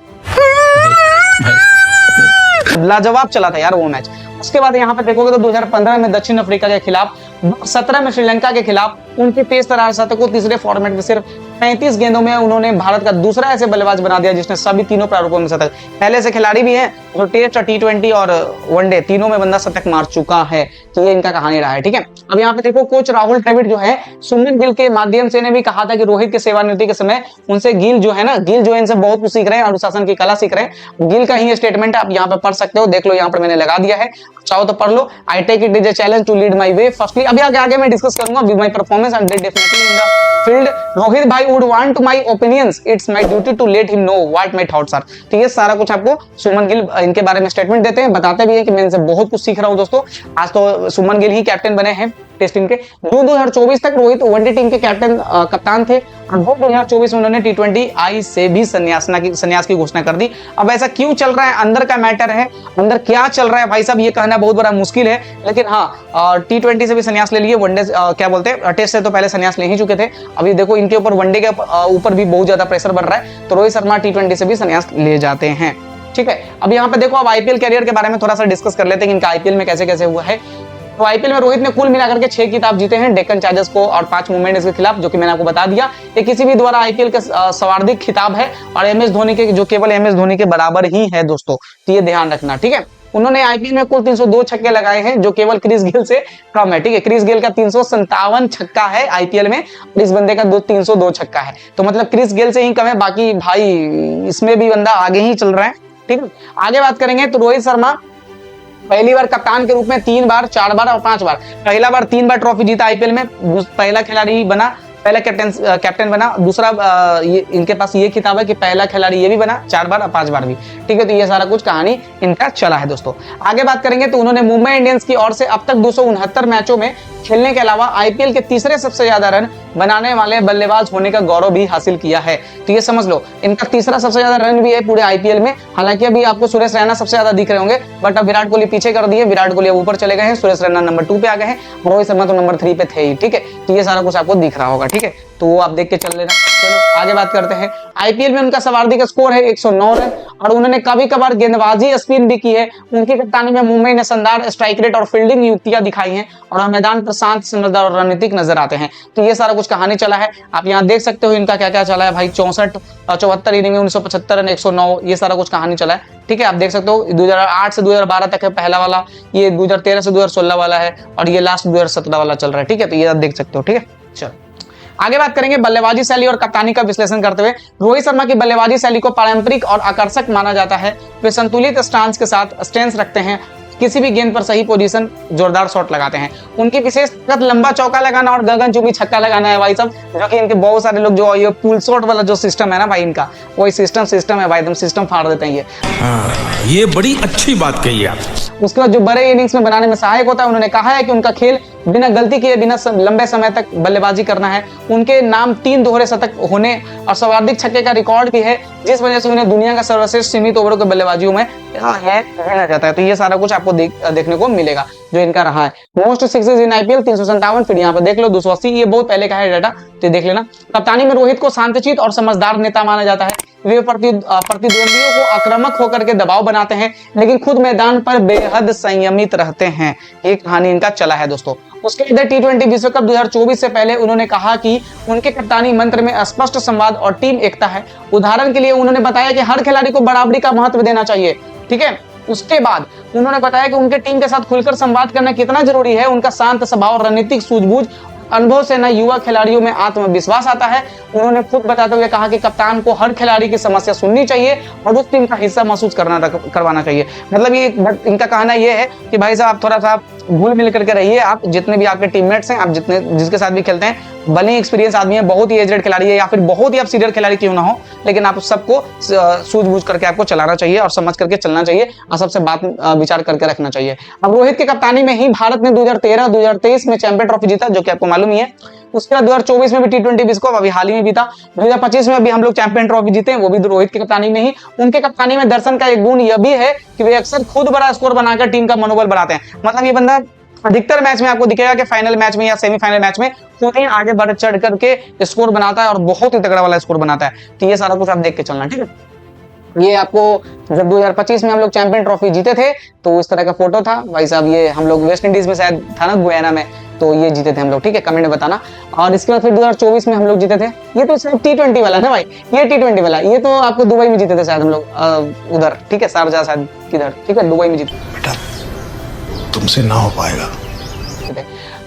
लाजवाब चला था यार वो मैच। उसके बाद यहाँ पे देखोगे तो 2015 में दक्षिण अफ्रीका के खिलाफ, 2017 में श्रीलंका के खिलाफ उनके तेज तरार शतकों, तीसरे फॉर्मेट में सिर्फ 35 गेंदों में उन्होंने भारत का दूसरा ऐसे बल्लेबाज बना दिया जिसने सभी तीनों प्रारूपों में शतक, पहले से खिलाड़ी भी हैं जो टेस्ट और T20 और वनडे तीनों में बंदा शतक मार चुका है। तो ये इनका कहानी रहा है, ठीक है। अब यहाँ पे देखो, कोच राहुल द्रविड़ जो है सुमन गिल के माध्यम से ने भी कहा था कि रोहित के सेवानिवृत्ति के समय उनसे गिल जो है इनसे बहुत कुछ सीख रहे हैं, अनुशासन की कला सीख रहे हैं। गिल का ही स्टेटमेंट आप यहाँ पे पढ़ सकते हो, देख लो, यहाँ पर मैंने लगा दिया है, चाहो तो पढ़ लो। I take it is a challenge to lead my way firstly, अभी आगे मैं डिस्कस करूंगा with my performance and definitely in the field Rohit भाई would want my opinions, it's my duty to let him know what my thoughts are. तो ये सारा कुछ आपको सुमन गिल इनके बारे में स्टेटमेंट देते हैं, बताते भी हैं कि मैं इनसे बहुत कुछ सीख रहा हूं दोस्तों। आज तो सुमन गिल ही कैप्टन बने हैं टेस्ट टीम के। जून 2024 तक रोहित वनडे टीम के कैप्टन कप्तान थे, और 2024 में उन्होंने T20 आई से भी संन्यास की घोषणा कर दी। अब ऐसा क्यों चल रहा है, अंदर का मैटर है, अंदर क्या चल रहा है भाई साहब, ये कहना बहुत बड़ा मुश्किल है। लेकिन हाँ, T20 से भी संन्यास ले लिए, वनडे क्या बोलते हैं टेस्ट से तो पहले संन्यास ले ही चुके थे। अभी देखो इनके ऊपर वनडे के ऊपर भी बहुत ज्यादा प्रेशर बढ़ रहा है, तो रोहित शर्मा T20 से भी संन्यास ले जाते हैं, ठीक है। अब यहाँ पे देखो, अब IPL कैरियर के बारे में थोड़ा सा डिस्कस कर लेते हैं कि इनका IPL में कैसे कैसे हुआ है। तो IPL में रोहित ने कुल मिलाकर के 6 खिताब जीते हैं, डेक्कन चार्जर्स को और 5 मुंबई इंडियंस के खिलाफ, जो कि मैंने आपको बता दिया। ये किसी भी द्वारा IPL का सर्वाधिक खिताब है, और MS धोनी के, जो केवल MS धोनी के बराबर ही है दोस्तों, तो ये ध्यान रखना, ठीक है। उन्होंने IPL में कुल 302 छक्के लगाए हैं, जो केवल क्रिस गेल से कम है, ठीक है। क्रिस गेल का 357 छक्का है IPL में, और इस बंदे का 302 छक्का है, तो मतलब क्रिस गेल से ही कम है। बाकी भाई इसमें भी बंदा आगे ही चल रहा है, ठीक है। आगे बात करेंगे तो रोहित शर्मा पहली बार कप्तान के रूप में 3 बार, 4 बार और 5 बार, पहला बार 3 बार ट्रॉफी जीता IPL में, पहला खिलाड़ी बना, पहला कैप्टन बना। दूसरा ये इनके पास ये खिताब है कि पहला खिलाड़ी ये भी बना 4 बार और 5 बार भी, ठीक है। तो ये सारा कुछ कहानी इनका चला है दोस्तों। आगे बात करेंगे तो उन्होंने मुंबई इंडियंस की ओर से अब तक 269 मैचों में खेलने के अलावा IPL के तीसरे सबसे ज्यादा रन बनाने वाले बल्लेबाज होने का गौरव भी हासिल किया है। तो ये समझ लो, इनका तीसरा सबसे ज्यादा रन भी है पूरे IPL में। हालांकि अभी आपको सुरेश रैना सबसे ज्यादा दिख रहे होंगे, बट अब विराट कोहली पीछे कर दिए, विराट कोहली अब ऊपर चले गए हैं, सुरेश रैना नंबर 2 पे आ गए हैं, रोहित शर्मा तो नंबर 3 पे थे ही, ठीक है। तो ये सारा कुछ आपको दिख रहा होगा, ठीक है, तो वो आप देख के चल लेना। चलो आगे बात करते हैं। IPL में उनका सर्वाधिक स्कोर है 109 रन, और उन्होंने कभी कभार गेंदबाजी स्पिन भी की है। उनकी कप्तानी में मुंबई ने शानदार स्ट्राइक रेट और फील्डिंग युक्तियां दिखाई हैं, और मैदान पर शांत, समझदार और रणनीतिक नजर आते हैं। तो ये सारा कुछ कहानी चला है, आप यहाँ देख सकते हो इनका क्या क्या चला है भाई। 74 इनिंग में 1975 रन, 109, ये सारा कुछ कहानी चला है, ठीक है। आप देख सकते हो 2008 से 2012 तक है पहला वाला, ये 2013 से 2016 वाला है, और ये लास्ट 2017 वाला चल रहा है, ठीक है। तो ये आप देख सकते हो, ठीक है। चलो आगे बात करेंगे बल्लेबाजी शैली और कप्तानी का विश्लेषण करते हुए। रोहित शर्मा की बल्लेबाजी शैली को पारंपरिक और आकर्षक माना जाता है। वे संतुलित स्टांस के साथ स्टेंस रखते हैं, किसी भी गेंद पर सही पोजीशन, जोरदार शॉट लगाते हैं। उनकी विशेष ताकत लंबा चौका लगाना और गगनचुंबी छक्का लगाना है भाई साहब, जो कि इनके बहुत सारे लोग जो ये पुल शॉट वाला जो सिस्टम है ना भाई, इनका वही सिस्टम है भाई, एकदम सिस्टम फाड़ देते हैं ये बड़ी अच्छी बात कही आप। उसके बाद जो बड़े इनिंग्स में बनाने में सहायक होता है, उन्होंने कहा है कि उनका खेल बिना गलती किए बिना लंबे समय तक बल्लेबाजी करना है। उनके नाम 3 दोहरे शतक होने और सर्वाधिक छक्के का रिकॉर्ड भी है, जिस वजह से उन्हें दुनिया का सर्वश्रेष्ठ सीमित ओवरों के बल्लेबाजियों में रहना चाहता है। तो ये सारा कुछ आपको देखने को मिलेगा जो इनका रहा है। Most sixes in IPL 357 feet, यहाँ पर देख लो 280, ये बहुत पहले का है डाटा, तो देख लेना। कप्तानी में रोहित को शांतचित्त और समझदार नेता माना जाता है। वे प्रतिद्वंदियों को आक्रामक होकर के दबाव बनाते हैं, लेकिन खुद मैदान पर बेहद संयमित रहते हैं। ये कहानी इनका चला है दोस्तों। उसके इधर T20 विश्व कप 2024 से पहले उन्होंने कहा कि उनके कप्तानी मंत्र में स्पष्ट संवाद और टीम एकता है। उदाहरण के लिए उन्होंने बताया कि हर खिलाड़ी को बराबरी का महत्व देना चाहिए, ठीक है। उसके बाद उन्होंने बताया कि उनके टीम के साथ खुलकर संवाद करना कितना जरूरी है। उनका शांत स्वभाव, रणनीतिक सूझबूझ, अनुभव से न युवा खिलाड़ियों में आत्मविश्वास आता है। उन्होंने खुद बताते हुए कहा कि कप्तान को हर खिलाड़ी की समस्या सुननी चाहिए और उस टीम का हिस्सा महसूस करवाना चाहिए। मतलब ये इनका कहना ये है कि भाई साहब आप थोड़ा सा घुल मिल करके रहिए, आप जितने भी आपके टीममेट्स हैं, आप जिसके साथ भी खेलते हैं, भले ही एक्सपीरियंस आदमी है, बहुत ही एजड खिलाड़ी है या फिर बहुत ही आप सीनियर खिलाड़ी क्यों ना हो, लेकिन आप सबको सूझबूझ करके आपको चलाना चाहिए और समझ करके चलना चाहिए और सबसे बात विचार करके रखना चाहिए। अब रोहित की कप्तानी में ही भारत ने 2013-2023 में चैंपियन ट्रॉफी जीता, जो कि आपको मालूम ही है। उसके बाद 2024 में भी T20 विश्व कप अभी हाल ही में बीता। 2025 में भी हम लोग चैंपियन ट्रॉफी जीते, वो भी रोहित की कप्तानी में ही। उनके कप्तानी में दर्शन का एक गुण यह भी है कि वे अक्सर खुद बड़ा स्कोर बनाकर टीम का मनोबल बढ़ाते हैं। मतलब ये बंदा अधिकतर मैच में आपको दिखेगा कि फाइनल मैच में या सेमीफाइनल मैच में खुद ही आगे बढ़ चढ़ करके स्कोर बनाता है और बहुत ही तगड़ा वाला स्कोर बनाता है। तो ये सारा कुछ आप देख के चलना, ठीक है। ये आपको जब 2025 में हम लोग चैंपियन ट्रॉफी जीते थे तो इस तरह का फोटो था भाई साहब। ये हम लोग वेस्ट इंडीज में शायद था ना, गुयाना में, तो ये जीते थे हम लोग, ठीक है। कमेंट में बताना। और इसके बाद फिर 2024 में हम लोग जीते थे। ये तो सिर्फ T20 वाला ना भाई, ये T20 वाला, ये तो आपको दुबई में जीते थे शायद हम लोग, उधर, ठीक है, शारजा शायद किधर, ठीक है, दुबई में जीते। बेटा तुमसे ना हो पाएगा।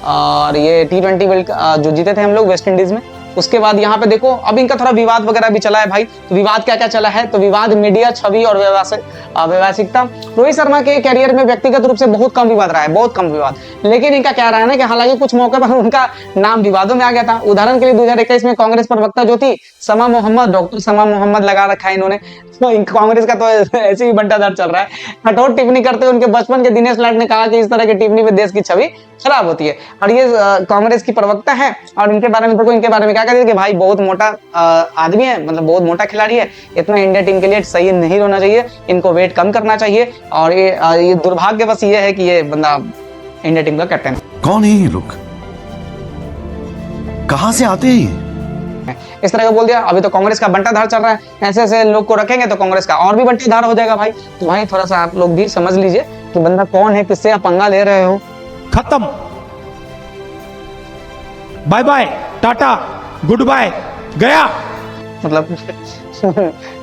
और ये T20 वर्ल्ड जो जीते थे हम लोग वेस्ट इंडीज में। उसके बाद यहाँ पे देखो अब इनका थोड़ा विवाद वगैरह भी चला है भाई। तो विवाद क्या क्या चला है, तो विवाद मीडिया, छवि और व्यवसायिकता। रोहित शर्मा के कैरियर में व्यक्तिगत रूप से बहुत कम विवाद रहा है, बहुत कम विवाद। लेकिन इनका क्या रहा है ना कि हालांकि कुछ मौके पर उनका नाम विवादों में आ गया था। उदाहरण के लिए 2021 में कांग्रेस प्रवक्ता जो थी समा मोहम्मद, डॉक्टर समा मोहम्मद लगा रखा है इन्होंने। तो कांग्रेस का तो ऐसे ही बंटाधार चल रहा है। कठोर टिप्पणी करते हुए उनके बचपन के दिनेश लाड ने कहा कि इस तरह की टिप्पणी में देश की छवि खराब होती है। और ये कांग्रेस की प्रवक्ता है और इनके बारे में देखो, इनके बारे में क्या कहते हैं कि भाई बहुत मोटा आदमी है, मतलब बहुत मोटा खिलाड़ी है, इतना इंडिया टीम के लिए सही नहीं होना चाहिए, इनको वेट कम करना चाहिए। और ये दुर्भाग्य बस ये है कि ये बंदा इंडिया टीम का कैप्टन है। कौन है ये लोग, कहां से आते हैं? इस तरह का बोल दिया। अभी तो कांग्रेस का बंटाधार चल रहा है, ऐसे ऐसे लोग को रखेंगे तो कांग्रेस का और भी बंटाधार हो जाएगा भाई। तो भाई थोड़ा सा आप लोग भी समझ लीजिए कि बंदा कौन है, किससे आप पंगा ले रहे हो। खत्म, bye bye, tata, goodbye, गया। मतलब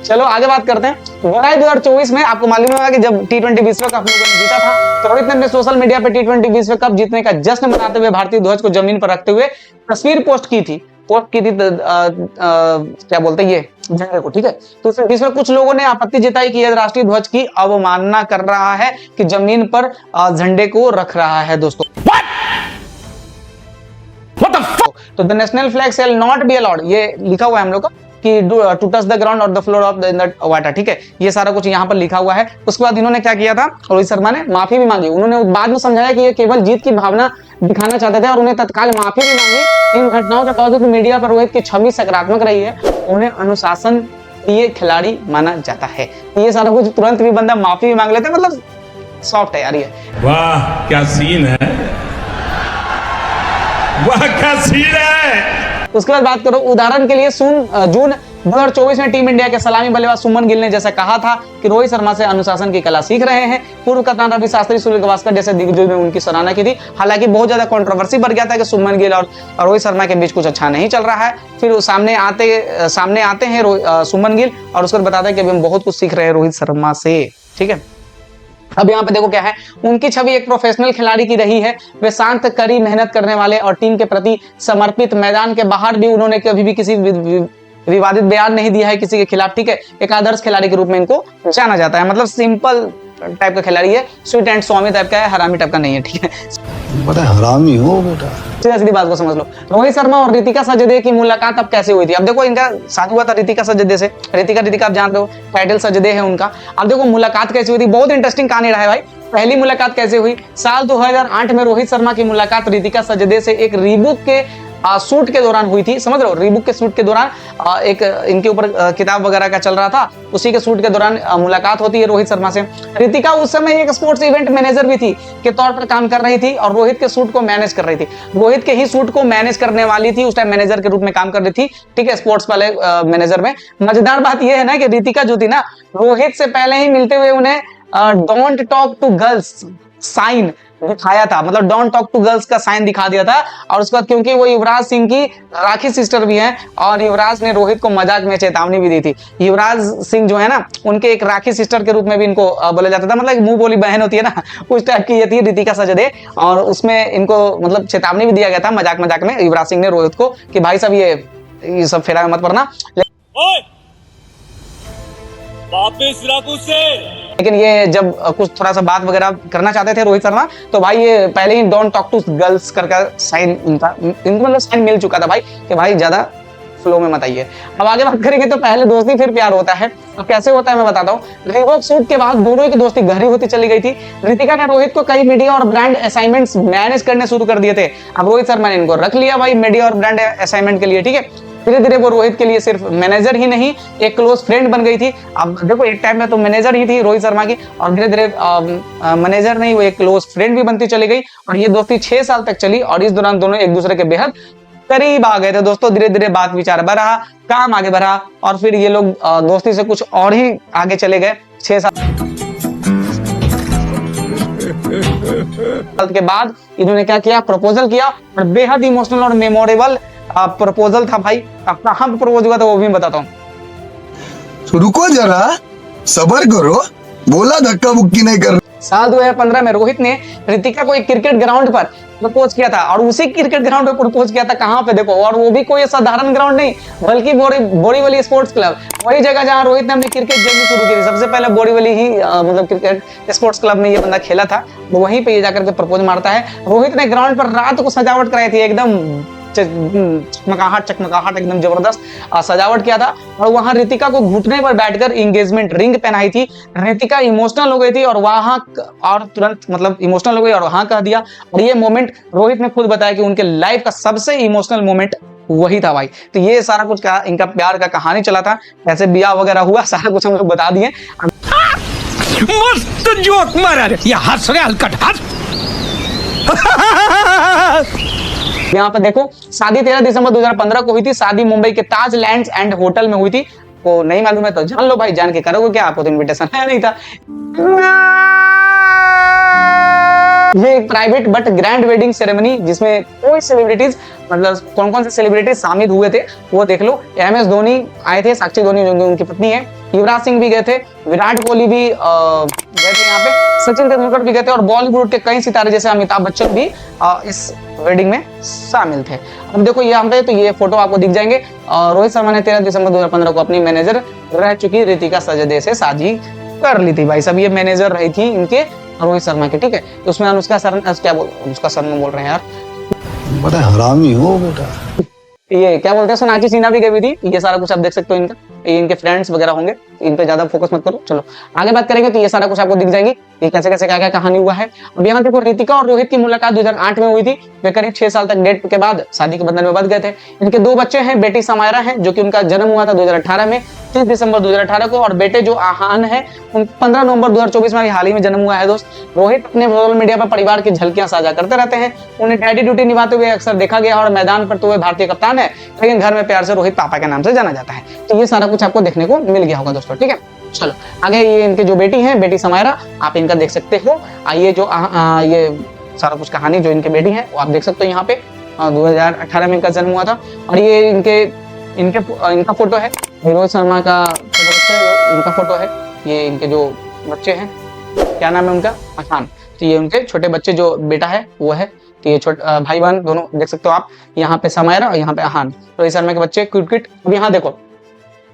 चलो आगे बात करते हैं। जुलाई 2024 में आपको मालूम होगा कि जब T20 विश्व कप हम लोगों ने जीता था, तो रोहित ने अपने सोशल मीडिया पे T20 विश्व कप जीतने का जश्न मनाते हुए भारतीय ध्वज को जमीन पर रखते हुए तस्वीर पोस्ट की थी क्या बोलते हैं ये झंडे को, ठीक है। तो इसमें कुछ लोगों ने आपत्ति जताई कि यह राष्ट्रीय ध्वज की अवमानना कर रहा है कि जमीन पर झंडे को रख रहा है दोस्तों। तो the national flag shall not be allowed, ये लिखा हुआ है हम लोग का कि टू टच द ग्राउंड और the floor of the water, ठीक है। ये सारा कुछ यहाँ पर लिखा हुआ है। उसके बाद इन्होंने क्या किया था, रोहित शर्मा ने माफी भी मांगी। उन्होंने बाद में समझाया कि ये केवल जीत की भावना दिखाना चाहते थे और उन्हें तत्काल माफी भी मांगी। इन घटनाओं के बावजूद मीडिया पर रोहित की छवि सकारात्मक रही है, उन्हें अनुशासन प्रिय खिलाड़ी माना जाता है। ये सारा कुछ तुरंत भी बंदा माफी भी मांग लेते, मतलब सॉफ्ट है यार ये। वाह क्या सीन है, वाह क्या सीन है। उसके बाद बात करो, उदाहरण के लिए जून 2024 में टीम इंडिया के सलामी बल्लेबाज सुमन गिल ने जैसा कहा था कि रोहित शर्मा से अनुशासन की कला सीख रहे हैं। पूर्व कप्तान रवि शास्त्री, सूर्य गावस्कर जैसे दिग्गजों ने उनकी सराहना की थी। हालांकि बहुत ज्यादा कंट्रोवर्सी बढ़ गया था कि सुमन गिल और रोहित शर्मा के बीच कुछ अच्छा नहीं चल रहा है। फिर सामने आते हैं सुमन गिल और उसको बताते हैं कि अभी हम बहुत कुछ सीख रहे हैं रोहित शर्मा से, ठीक है। अब यहाँ पे देखो क्या है, उनकी छवि एक प्रोफेशनल खिलाड़ी की रही है। वे शांत, कड़ी मेहनत करने वाले और टीम के प्रति समर्पित। मैदान के बाहर भी उन्होंने कभी भी किसी विवादित बयान नहीं दिया है किसी के खिलाफ, ठीक है। एक आदर्श खिलाड़ी के रूप में इनको जाना जाता है। मतलब सिंपल टाइप का खिलाड़ी है, स्वीट एंड स्वामी टाइप का है, हरामी टाइप का नहीं है, ठीक है। बड़ा हरामी हो बेटा। सीधी बात को समझ लो। रोहित शर्मा और रितिका सजदे की मुलाकात अब कैसे हुई थी। अब देखो इनका शादी हुआ था रितिका सजदे से। रितिका आप जानते हो, टाइटल सजदे है उनका। अब देखो मुलाकात कैसे हुई थी, बहुत इंटरेस्टिंग कहानी रहा है भाई। पहली मुलाकात कैसे हुई, साल 2008 में रोहित शर्मा की मुलाकात रितिका सजदे से एक रीबुक के शूट के दौरान हुई थी, समझ रहे हो, रीबुक के शूट के दौरान एक इनके ऊपर किताब वगैरह का चल रहा था, उसी के शूट के दौरान मुलाकात होती है रोहित शर्मा से। रितिका उस समय एक स्पोर्ट्स इवेंट मैनेजर भी थी के तौर पर काम कर रही थी और रोहित के शूट को मैनेज कर रही थी, रोहित के ही शूट को मैनेज करने वाली थी, उस टाइम मैनेजर के रूप में काम कर रही थी, ठीक है, स्पोर्ट्स वाले मैनेजर में। मजेदार बात यह है ना कि रितिका जो थी ना, रोहित से पहले ही मिलते हुए उन्हें don't talk to girls sign दिखाया था, मतलब डोंट टॉक टू गर्ल्स का साइन दिखा दिया था। और उसके बाद क्योंकि वो युवराज सिंह की राखी सिस्टर भी हैं और युवराज ने रोहित को मजाक में चेतावनी भी दी थी। युवराज सिंह जो है ना, उनके एक राखी सिस्टर के रूप में भी इनको बोला जाता था, मतलब मुंह बोली बहन होती है ना, उस टाइप की ये थी रितिका सजदे। और उसमें इनको मतलब चेतावनी भी दिया गया था मजाक मजाक में युवराज सिंह ने रोहित को कि भाई साहब ये सब फेरा मत पड़ना। वापस रखो से। लेकिन ये जब कुछ थोड़ा सा बात वगैरह करना चाहते थे रोहित शर्मा, तो भाई ये पहले ही डोंट टॉक टू गर्ल्स करके साइन इनको मतलब साइन मिल चुका था भाई कि भाई ज्यादा फ्लो में मत आइए। अब आगे बात करेंगे तो पहले दोस्ती फिर प्यार होता है। अब कैसे होता है मैं बताता हूँ। रीबॉक शूट के बाद दोनों की दोस्ती गहरी होती चली गई थी। रितिका ने रोहित को कई मीडिया और ब्रांड असाइनमेंट्स मैनेज करने शुरू कर दिए थे। अब रोहित शर्मा ने इनको रख लिया भाई मीडिया और ब्रांड असाइनमेंट के लिए, ठीक है। धीरे धीरे वो रोहित के लिए सिर्फ मैनेजर ही नहीं एक क्लोज फ्रेंड बन गई थी। अब देखो एक टाइम में तो मैनेजर ही थी रोहित शर्मा की, और धीरे धीरे मैनेजर नहीं वो एक क्लोज फ्रेंड भी बनती चली गई और ये दोस्ती 6 साल तक चली। और इस दौरान दोनों एक दूसरे के बेहद करीब आ गए थे दोस्तों। धीरे धीरे बात विचार बढ़ा, काम आगे बढ़ा और फिर ये लोग दोस्ती से कुछ और ही आगे चले गए। 6 साल के बाद इन्होंने क्या किया, प्रपोजल किया और बेहद इमोशनल और मेमोरेबल प्रपोजल था भाई। अब कहाँ पे प्रपोज हुआ था वो भी बताता हूँ। तो रुको जरा, सबर करो, बोला धक्का मुक्की नहीं कर। साल 2015 में रोहित ने रितिका को एक क्रिकेट ग्राउंड पर प्रपोज किया था और उसी क्रिकेट ग्राउंड पर प्रपोज किया था। कहाँ पे देखो, और वो भी कोई साधारण ग्राउंड नहीं बल्कि बोरीवली स्पोर्ट्स क्लब, वही जगह जहाँ रोहित ने अपनी क्रिकेट जर्नी शुरू की थी। सबसे पहले बोरीवली ही मतलब क्रिकेट स्पोर्ट्स क्लब में ये बंदा खेला था, वो वहीं पे ये जाकर के प्रपोज मारता है। रोहित ने ग्राउंड पर रात को सजावट कराई थी, एकदम चकमकाहट एकदम जबरदस्त सजावट किया था। और वहां रितिका को घुटने पर बैठकर एंगेजमेंट रिंग पहनाई थी। रितिका इमोशनल हो गई थी और वहां और तुरंत मतलब इमोशनल हो गई और वहां कह दिया। और ये मोमेंट रोहित ने खुद बताया कि उनके लाइफ का सबसे इमोशनल मोमेंट वही था भाई। तो ये सारा कुछ का इनका प्यार का कहानी चला था, कैसे ब्याह वगैरह हुआ, सारा कुछ हम लोग बता दिए। मस्त जोक मारा रे, ये हंस रहे हलकट हंस। यहाँ पे देखो, शादी 13 दिसंबर 2015 को हुई थी। शादी मुंबई के ताज लैंड्स एंड होटल में हुई थी। को नहीं मालूम है तो जान लो भाई, जान के करोगे क्या, आपको तो इनविटेशन है नहीं था। ये एक private but grand wedding ceremony जिसमें कोई सेलिब्रिटीज मतलब कौन कौन से सेलिब्रिटीज शामिल हुए थे वो देख लो। MS धोनी आए थे, साक्षी धोनी जो उनकी पत्नी है, युवराज सिंह भी गए थे, विराट कोहली भी गए थे यहाँ पे, सचिन तेंदुलकर भी गए थे और बॉलीवुड के कई सितारे जैसे अमिताभ बच्चन भी इस वेडिंग में शामिल थे। अब देखो यहाँ पे तो ये फोटो आपको दिख जाएंगे। रोहित शर्मा ने 13 दिसंबर 2015 को अपनी मैनेजर रह चुकी रितिका सजदे से शादी कर ली थी। भाई सब ये मैनेजर रही थी इनके रोहित शर्मा के, ठीक है। तो उसमें अनुष्का शर्मा बोल रहे हैं यार, बड़ा हरामी हो बेटा। ये क्या बोलते हैं, सोनाक्षी सिन्हा भी गई थी। ये सारा कुछ आप देख सकते हो इनका, ये इनके फ्रेंड्स वगैरह होंगे, इन पे ज्यादा फोकस मत करो। चलो आगे बात करेंगे तो ये सारा कुछ आपको दिख जाएगी, ये कैसे कैसे क्या क्या कहानी हुआ है। अब यहाँ देखो, रितिका और रोहित की मुलाकात 2008 में हुई थी। वे करीब 6 साल तक डेट के बाद शादी के बंधन में बंध गए थे। इनके 2 बच्चे हैं, बेटी समायरा है जो कि उनका जन्म हुआ था 2018 में 30 दिसंबर 2018 को, और बेटे जो आहान है 15 नवंबर 2024 में हाल ही में जन्म हुआ है। दोस्त रोहित अपने सोशल मीडिया पर परिवार की झलकियां साझा करते रहते हैं। उन्हें डैडी ड्यूटी निभाते हुए अक्सर देखा गया और मैदान पर तो वे भारतीय कप्तान है, लेकिन घर में प्यार से रोहित पापा के नाम से जाना जाता है। तो ये सारा कुछ आपको देखने को मिल गया होगा दोस्तों, ठीक है। चलो आगे, ये इनके जो बेटी है, बेटी समायरा, आप इनका देख सकते हो। ये जो ये सारा कुछ कहानी जो इनके बेटी है वो आप देख सकते हो यहाँ पे। 2018 में इनका जन्म हुआ था। और ये इनका फोटो है, रोहित शर्मा का बच्चा, इनका फोटो है। ये इनके जो बच्चे हैं, क्या नाम है उनका, अहान। तो ये उनके छोटे बच्चे जो बेटा है वो है। तो ये छोटे भाई बहन दोनों देख सकते हो आप, यहाँ पे समायरा और यहाँ पे अहान, रोहित शर्मा के बच्चे क्यूट क्यूट। अब यहाँ देखो,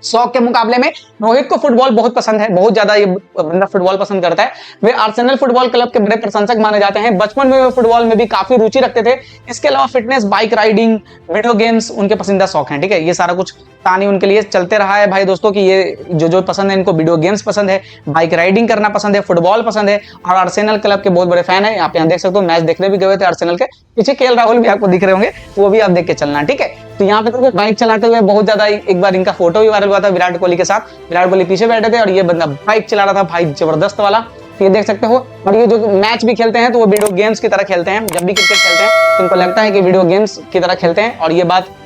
शौक के मुकाबले में रोहित को फुटबॉल बहुत पसंद है, बहुत ज्यादा ये बंदा फुटबॉल पसंद करता है। वे आर्सेनल फुटबॉल क्लब के बड़े प्रशंसक माने जाते हैं। बचपन में वे फुटबॉल में भी काफी रुचि रखते थे। इसके अलावा fitness, bike riding, video games उनके पसंदीदा शौक हैं। ठीक है, ये सारा कुछ कहानी उनके लिए चलते रहा है भाई दोस्तों कि ये जो पसंद है, इनको वीडियो गेम्स पसंद है, बाइक राइडिंग करना पसंद है, फुटबॉल पसंद है और आर्सेनल क्लब के बहुत बड़े फैन है। आप यहाँ देख सकते हो, मैच देखने भी गए थे आर्सेनल के। पीछे केएल राहुल भी आपको दिख रहे होंगे, वो भी आप देख के चलना। ठीक है, तो यहाँ पे तो बाइक चलाते हुए बहुत ज्यादा, एक बार इनका फोटो भी वायरल हुआ था विराट कोहली के साथ। विराट कोहली पीछे बैठे थे और ये बंदा बाइक चला रहा था भाई, जबरदस्त वाला। तो ये देख सकते हो। और ये जो मैच भी खेलते हैं तो वो वीडियो गेम्स की तरह खेलते हैं। जब भी क्रिकेट खेलते हैं तो इनको लगता है कि वीडियो गेम्स की तरह खेलते हैं। और ये बात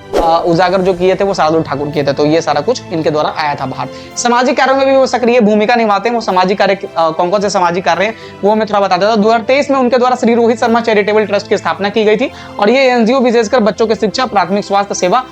उजागर जो किए थे वो शार्दुल ठाकुर किए थे। तो ये सारा कुछ इनके द्वारा आया था बाहर। सामाजिक कार्यों में भी वो सक्रिय भूमिका निभाते हैं। वो सामाजिक कार्य कौन से सामाजिक कार्य हैं वो मैं थोड़ा बता देता हूं। 2023 में उनके द्वारा श्री रोहित शर्मा चैरिटेबल ट्रस्ट की स्थापना की गई थी और ये एनजीओ विशेषकर बच्चों की शिक्षा, प्राथमिक स्वास्थ्य सेवा,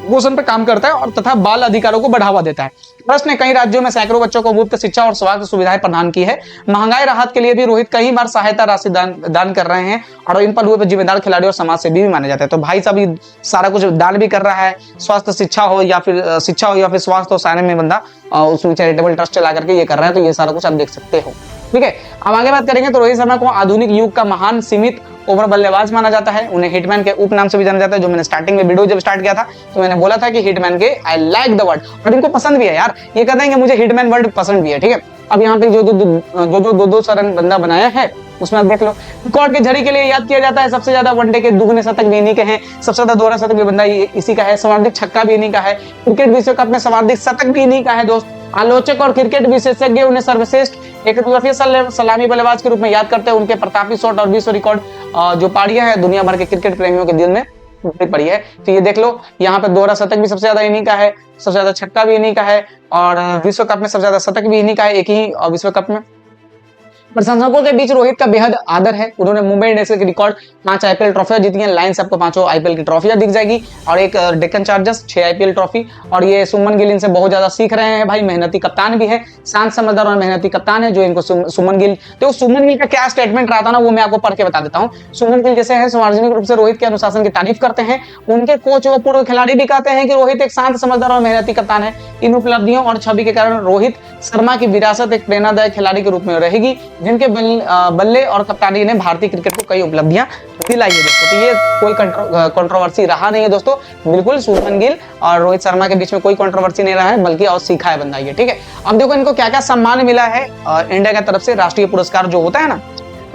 पोषण पर काम करता है और तथा बाल अधिकारों को बढ़ावा देता है। ट्रस्ट ने कई राज्यों में सैकड़ों बच्चों को मुफ्त शिक्षा और स्वास्थ्य सुविधाएं प्रदान की है। महंगाई राहत के लिए भी रोहित कई बार सहायता राशि दान कर रहे हैं और इन पर हुए जिम्मेदार खिलाड़ी और समाज सेवी भी माने जाते हैं। तो भाई साहब सारा कुछ दान भी कर रहा है, स्वास्थ्य शिक्षा हो या फिर स्वास्थ्य हो, सारे में बंदा उसमें चैरिटेबल ट्रस्ट चला करके ये कर रहा है। तो ये सारा कुछ आप देख सकते हो। ठीक है, अब आगे बात करेंगे तो रोहित शर्मा को आधुनिक युग का महान सीमित ओवर बल्लेबाज माना जाता है। उन्हें हिटमैन के उपनाम से भी जाना जाता है। जो मैंने स्टार्टिंग में वीडियो जब स्टार्ट किया था तो मैंने बोला था कि हिटमैन के आई लाइक द वर्ड, और इनको पसंद भी है यार। ये कहते हैं कि मुझे हिटमैन वर्ड पसंद भी है। ठीक है, अब यहाँ पे जो 200 रन बंदा बनाया है उसमें आप देख लो। रिकॉर्ड की झड़ी के लिए याद किया जाता है। सबसे ज्यादा वनडे के दुगने शतक भी इन्हीं के हैं। सबसे ज्यादा दोहरा शतक भी बंदा इसी का है। सर्वाधिक छक्का भी इन्हीं का है। क्रिकेट विश्व कप में सर्वाधिक शतक भी इन्हीं का है दोस्त। आलोचक और क्रिकेट विशेषज्ञ उन्हें सर्वश्रेष्ठ एकदिवसीय सलामी बल्लेबाज के रूप में याद करते हैं। उनके प्रतापी शॉट और विश्व रिकॉर्ड जो पारियां हैं दुनिया भर के क्रिकेट प्रेमियों के दिल में पड़ी है। तो ये देख लो, यहाँ पे दोहरा शतक भी सबसे ज्यादा इन्हीं का है, सबसे ज्यादा छक्का भी इन्हीं का है और विश्व कप में सबसे ज्यादा शतक भी इन्हीं का है, एक ही विश्व कप में। प्रशंसकों के बीच रोहित का बेहद आदर है। उन्होंने मुंबई इंडियंस के रिकॉर्ड 5 आईपीएल ट्रॉफियां जीती हैं। लायंस आपको 5 आईपीएल की ट्रॉफियां दिख जाएगी और एक डेक्कन चार्जर्स 6 आईपीएल ट्रॉफी। और ये सुमन गिल इनसे बहुत ज्यादा सीख रहे हैं भाई। मेहनती कप्तान भी है, शांत समझदार और मेहनती कप्तान है जो इनको सुमन गिल। तो सुमन गिल का क्या स्टेटमेंट रहा था ना वो मैं आपको पढ़ के बता देता हूँ। सुमन गिल जैसे है सार्वजनिक रूप से रोहित के अनुशासन की तारीफ करते हैं। उनके कोच व पूर्व खिलाड़ी भी कहते हैं कि रोहित एक शांत, समझदार और मेहनती कप्तान है। इन उपलब्धियों और छवि के कारण रोहित शर्मा की विरासत एक प्रेरणादायक खिलाड़ी के रूप में रहेगी, जिनके बल्ले और कप्तानी ने भारतीय क्रिकेट को कई उपलब्धियां दिलाई है दोस्तों। तो ये कोई कंट्रोवर्सी रहा नहीं है दोस्तों। बिल्कुल शुभमन गिल और रोहित शर्मा के बीच में कोई कंट्रोवर्सी नहीं रहा है, बल्कि और सीखा है बंदा ये। ठीक है, अब देखो इनको क्या क्या सम्मान मिला है इंडिया की तरफ से। राष्ट्रीय पुरस्कार जो होता है ना,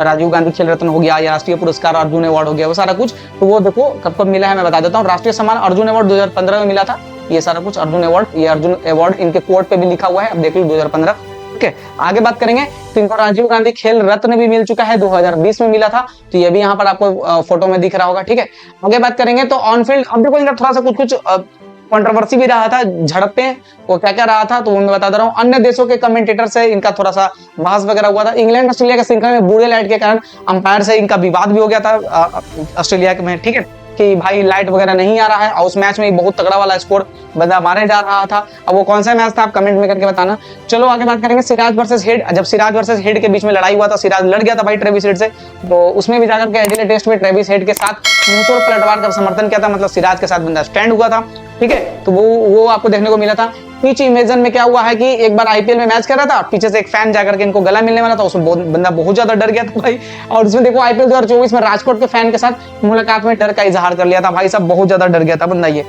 राजीव गांधी खेल रत्न हो गया या राष्ट्रीय पुरस्कार अर्जुन अवार्ड हो गया, वो सारा कुछ तो वो देखो कब कब मिला है मैं बता देता हूँ। राष्ट्रीय सम्मान अर्जुन अवार्ड 2015 में मिला था। ये सारा कुछ अर्जुन अवार्ड, ये अर्जुन अवार्ड इनके कोर्ट पे भी लिखा हुआ है, अब देख लो 2015। ठीक है, आगे बात करेंगे तो इनको राजीव गांधी खेल रत्न भी मिल चुका है, 2020 में मिला था। तो ये भी यहाँ पर आपको फोटो में दिख रहा होगा। ठीक है, आगे बात करेंगे तो ऑन फील्ड अब देखो इनका थोड़ा सा कुछ कंट्रोवर्सी भी रहा था, झड़पें वो क्या क्या रहा था तो वो मैं बता दे रहा हूँ। अन्य देशों के कमेंटेटर से इनका थोड़ा सा बहस वगैरह हुआ था। इंग्लैंड ऑस्ट्रेलिया के श्रृंखला में बुरे लाइट के कारण अंपायर से इनका विवाद भी हो गया था ऑस्ट्रेलिया में। ठीक है, कि भाई लाइट वगैरह नहीं आ रहा है और उस मैच में बहुत तगड़ा वाला स्कोर बंदा मारे जा रहा था। अब वो कौन सा मैच था आप कमेंट में करके बताना। चलो आगे बात करेंगे सिराज वर्सेस हेड। जब सिराज वर्सेस हेड के बीच में लड़ाई हुआ था, सिराज लड़ गया था भाई ट्रेविस हेड से, तो उसमें भी जाकर के एडिलेड टेस्ट में ट्रेविस हेड के साथ मुंहतोड़ पलटवार का समर्थन किया था, मतलब सिराज के साथ बंदा स्टैंड हुआ था। ठीक है, तो वो आपको देखने को मिला था। पिच इमेजन में क्या हुआ है कि एक बार आईपीएल में मैच कर रहा था, पीछे से एक फैन जाकर के इनको गला मिलने वाला था, उसमें बंदा बहुत ज्यादा डर गया था भाई। और उसमें देखो आईपीएल 2024 में राजकोट के फैन के साथ मुलाकात में डर का इजहार कर लिया था भाई साहब, बहुत ज्यादा डर गया था बंदा। ये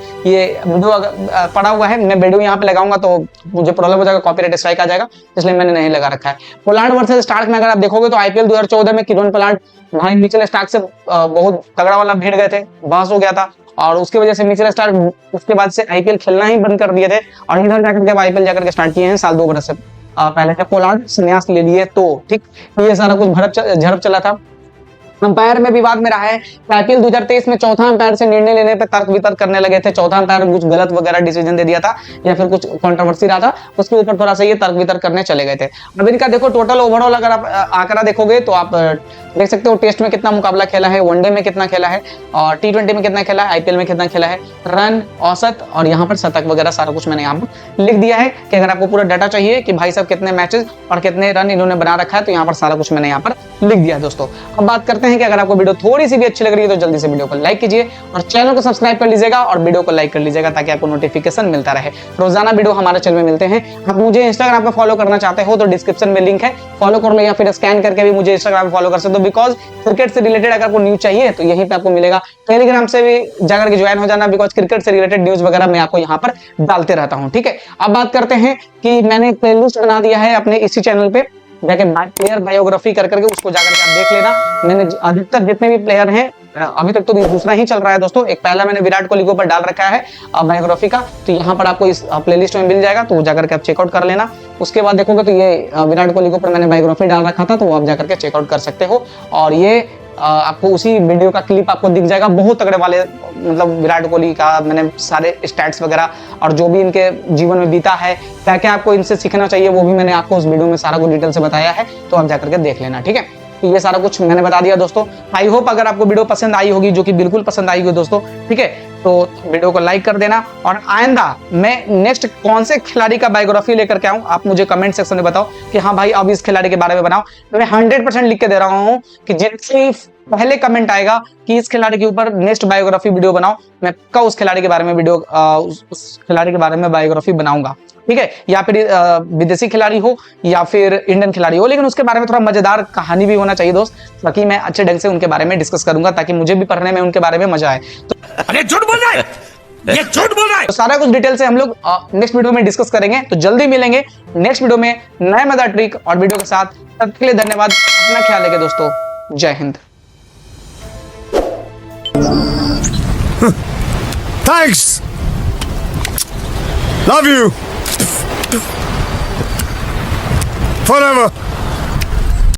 वीडियो पड़ा हुआ है, मैं वीडियो यहाँ पे लगाऊंगा तो मुझे प्रॉब्लम हो जाएगा, कॉपीराइट स्ट्राइक आ जाएगा, इसलिए मैंने नहीं लगा रखा है। पोलार्ड वर्सेस स्टार्क में अगर आप देखोगे तो आईपीएल 2014 में किरोन पोलार्ड भाई मिचेल स्टार्क से बहुत तगड़ा वाला भिड़ गए थे, बहस हो गया था और उसकी वजह से मिचेल स्टार्क उसके बाद से आईपीएल खेलना ही बंद कर दिए थे और इधर जाकर के आईपीएल जाकर के स्टार्ट किए हैं साल 2 बरस से पहले जब पोलार्ड संन्यास ले लिए तो। ठीक, ये सारा कुछ झड़प चला था। अंपायर में विवाद में रहा है। आईपीएल 2023 में चौथा अंपायर से निर्णय लेने पे तर्क वितर्क करने लगे थे। चौथा अंपायर कुछ गलत वगैरह डिसीजन दे दिया था या फिर कुछ कंट्रोवर्सी रहा था, उसके ऊपर थोड़ा सा ये तर्क वितर्क करने चले गए थे। अब इनका देखो टोटल ओवरऑल अगर आप आंकड़ा देखोगे तो आप देख सकते हो टेस्ट में कितना मुकाबला खेला है, वनडे में कितना खेला है और टी20 में कितना खेला है, आईपीएल में कितना खेला है, रन औसत और यहाँ पर शतक वगैरह सारा कुछ मैंने यहाँ पर लिख दिया है कि अगर आपको पूरा डाटा चाहिए कि भाई साहब कितने मैचेस और कितने रन इन्होंने बना रखा है तो यहाँ पर सारा कुछ मैंने यहाँ पर लिख दिया दोस्तों। अब बात करते हैं कि अगर आपको वीडियो थोड़ी सी भी अच्छी लग रही है तो जल्दी से वीडियो को लाइक कीजिए और चैनल को सब्सक्राइब कर लीजिएगा और वीडियो को लाइक कर लीजिएगा ताकि आपको नोटिफिकेशन मिलता रहे। रोजाना वीडियो हमारे चैनल में मिलते हैं। आप मुझे इंस्टाग्राम पे फॉलो करना चाहते हो तो डिस्क्रिप्शन में लिंक है, फॉलो कर लो या फिर स्कैन करके भी मुझे इंस्टाग्राम पे फॉलो कर सकते हो। बिकॉज क्रिकेट से रिलेटेड अगर आपको न्यूज चाहिए तो यहीं पे आपको मिलेगा। टेलीग्राम से भी जाकर के ज्वाइन हो जाना, बिकॉज क्रिकेट से रिलेटेड न्यूज वगैरह मैं आपको यहाँ पर डालते रहता हूँ। ठीक है, अब बात करते हैं कि मैंने एक प्लेलिस्ट बना दिया है अपने इसी चैनल पे, जाके प्लेयर बायोग्राफी कर करके उसको जाकर के आप देख लेना। मैंने अधिकतर जितने भी प्लेयर हैं, अभी तक तो दूसरा ही चल रहा है दोस्तों, एक पहला मैंने विराट कोहली के ऊपर डाल रखा है बायोग्राफी का, तो यहाँ पर आपको इस प्लेलिस्ट में मिल जाएगा, तो जाकर के आप चेकआउट कर लेना। उसके बाद देखोगे तो ये विराट कोहली के ऊपर मैंने बायोग्राफी डाल रखा था, तो आप जाकर के चेकआउट कर सकते हो। और ये आपको उसी वीडियो का क्लिप आपको दिख जाएगा, बहुत तगड़े वाले, मतलब विराट कोहली का मैंने सारे स्टैट्स वगैरह और जो भी इनके जीवन में बीता है, क्या क्या आपको इनसे सीखना चाहिए, वो भी मैंने आपको उस वीडियो में सारा कुछ डिटेल से बताया है, तो आप जाकर के देख लेना। ठीक है, तो ये सारा कुछ मैंने बता दिया दोस्तों। आई होप अगर आपको वीडियो पसंद आई होगी, जो कि बिल्कुल पसंद आई होगी दोस्तों। ठीक है, तो वीडियो को लाइक कर देना और आइंदा मैं नेक्स्ट कौन से खिलाड़ी का बायोग्राफी लेकर के आऊं, आप मुझे कमेंट सेक्शन में बताओ कि हाँ भाई अब इस खिलाड़ी के बारे में बनाओ। मैं 100% लिख के दे रहा हूं कि जिनसे पहले कमेंट आएगा कि इस खिलाड़ी के ऊपर नेक्स्ट बायोग्राफी वीडियो बनाओ, मैं पक्का उस खिलाड़ी के बारे में वीडियो उस खिलाड़ी के बारे में बायोग्राफी बनाऊंगा। ठीक है, या फिर विदेशी खिलाड़ी हो या फिर इंडियन खिलाड़ी हो, लेकिन उसके बारे में थोड़ा मजेदार कहानी भी होना चाहिए दोस्त, ताकि मैं अच्छे ढंग से उनके बारे में डिस्कस करूंगा, ताकि मुझे भी पढ़ने में उनके बारे में मजा आए। अरे झूठ बोल रहा है, ये झूठ बोल रहा है। तो सारा कुछ डिटेल से हम लोग नेक्स्ट वीडियो में डिस्कस करेंगे, तो जल्दी मिलेंगे नेक्स्ट वीडियो में नए मजेदार ट्रिक और वीडियो के साथ। तब तक के लिए धन्यवाद, अपना ख्याल रखिए दोस्तों, जय Hind. Thanks. Love you. Forever.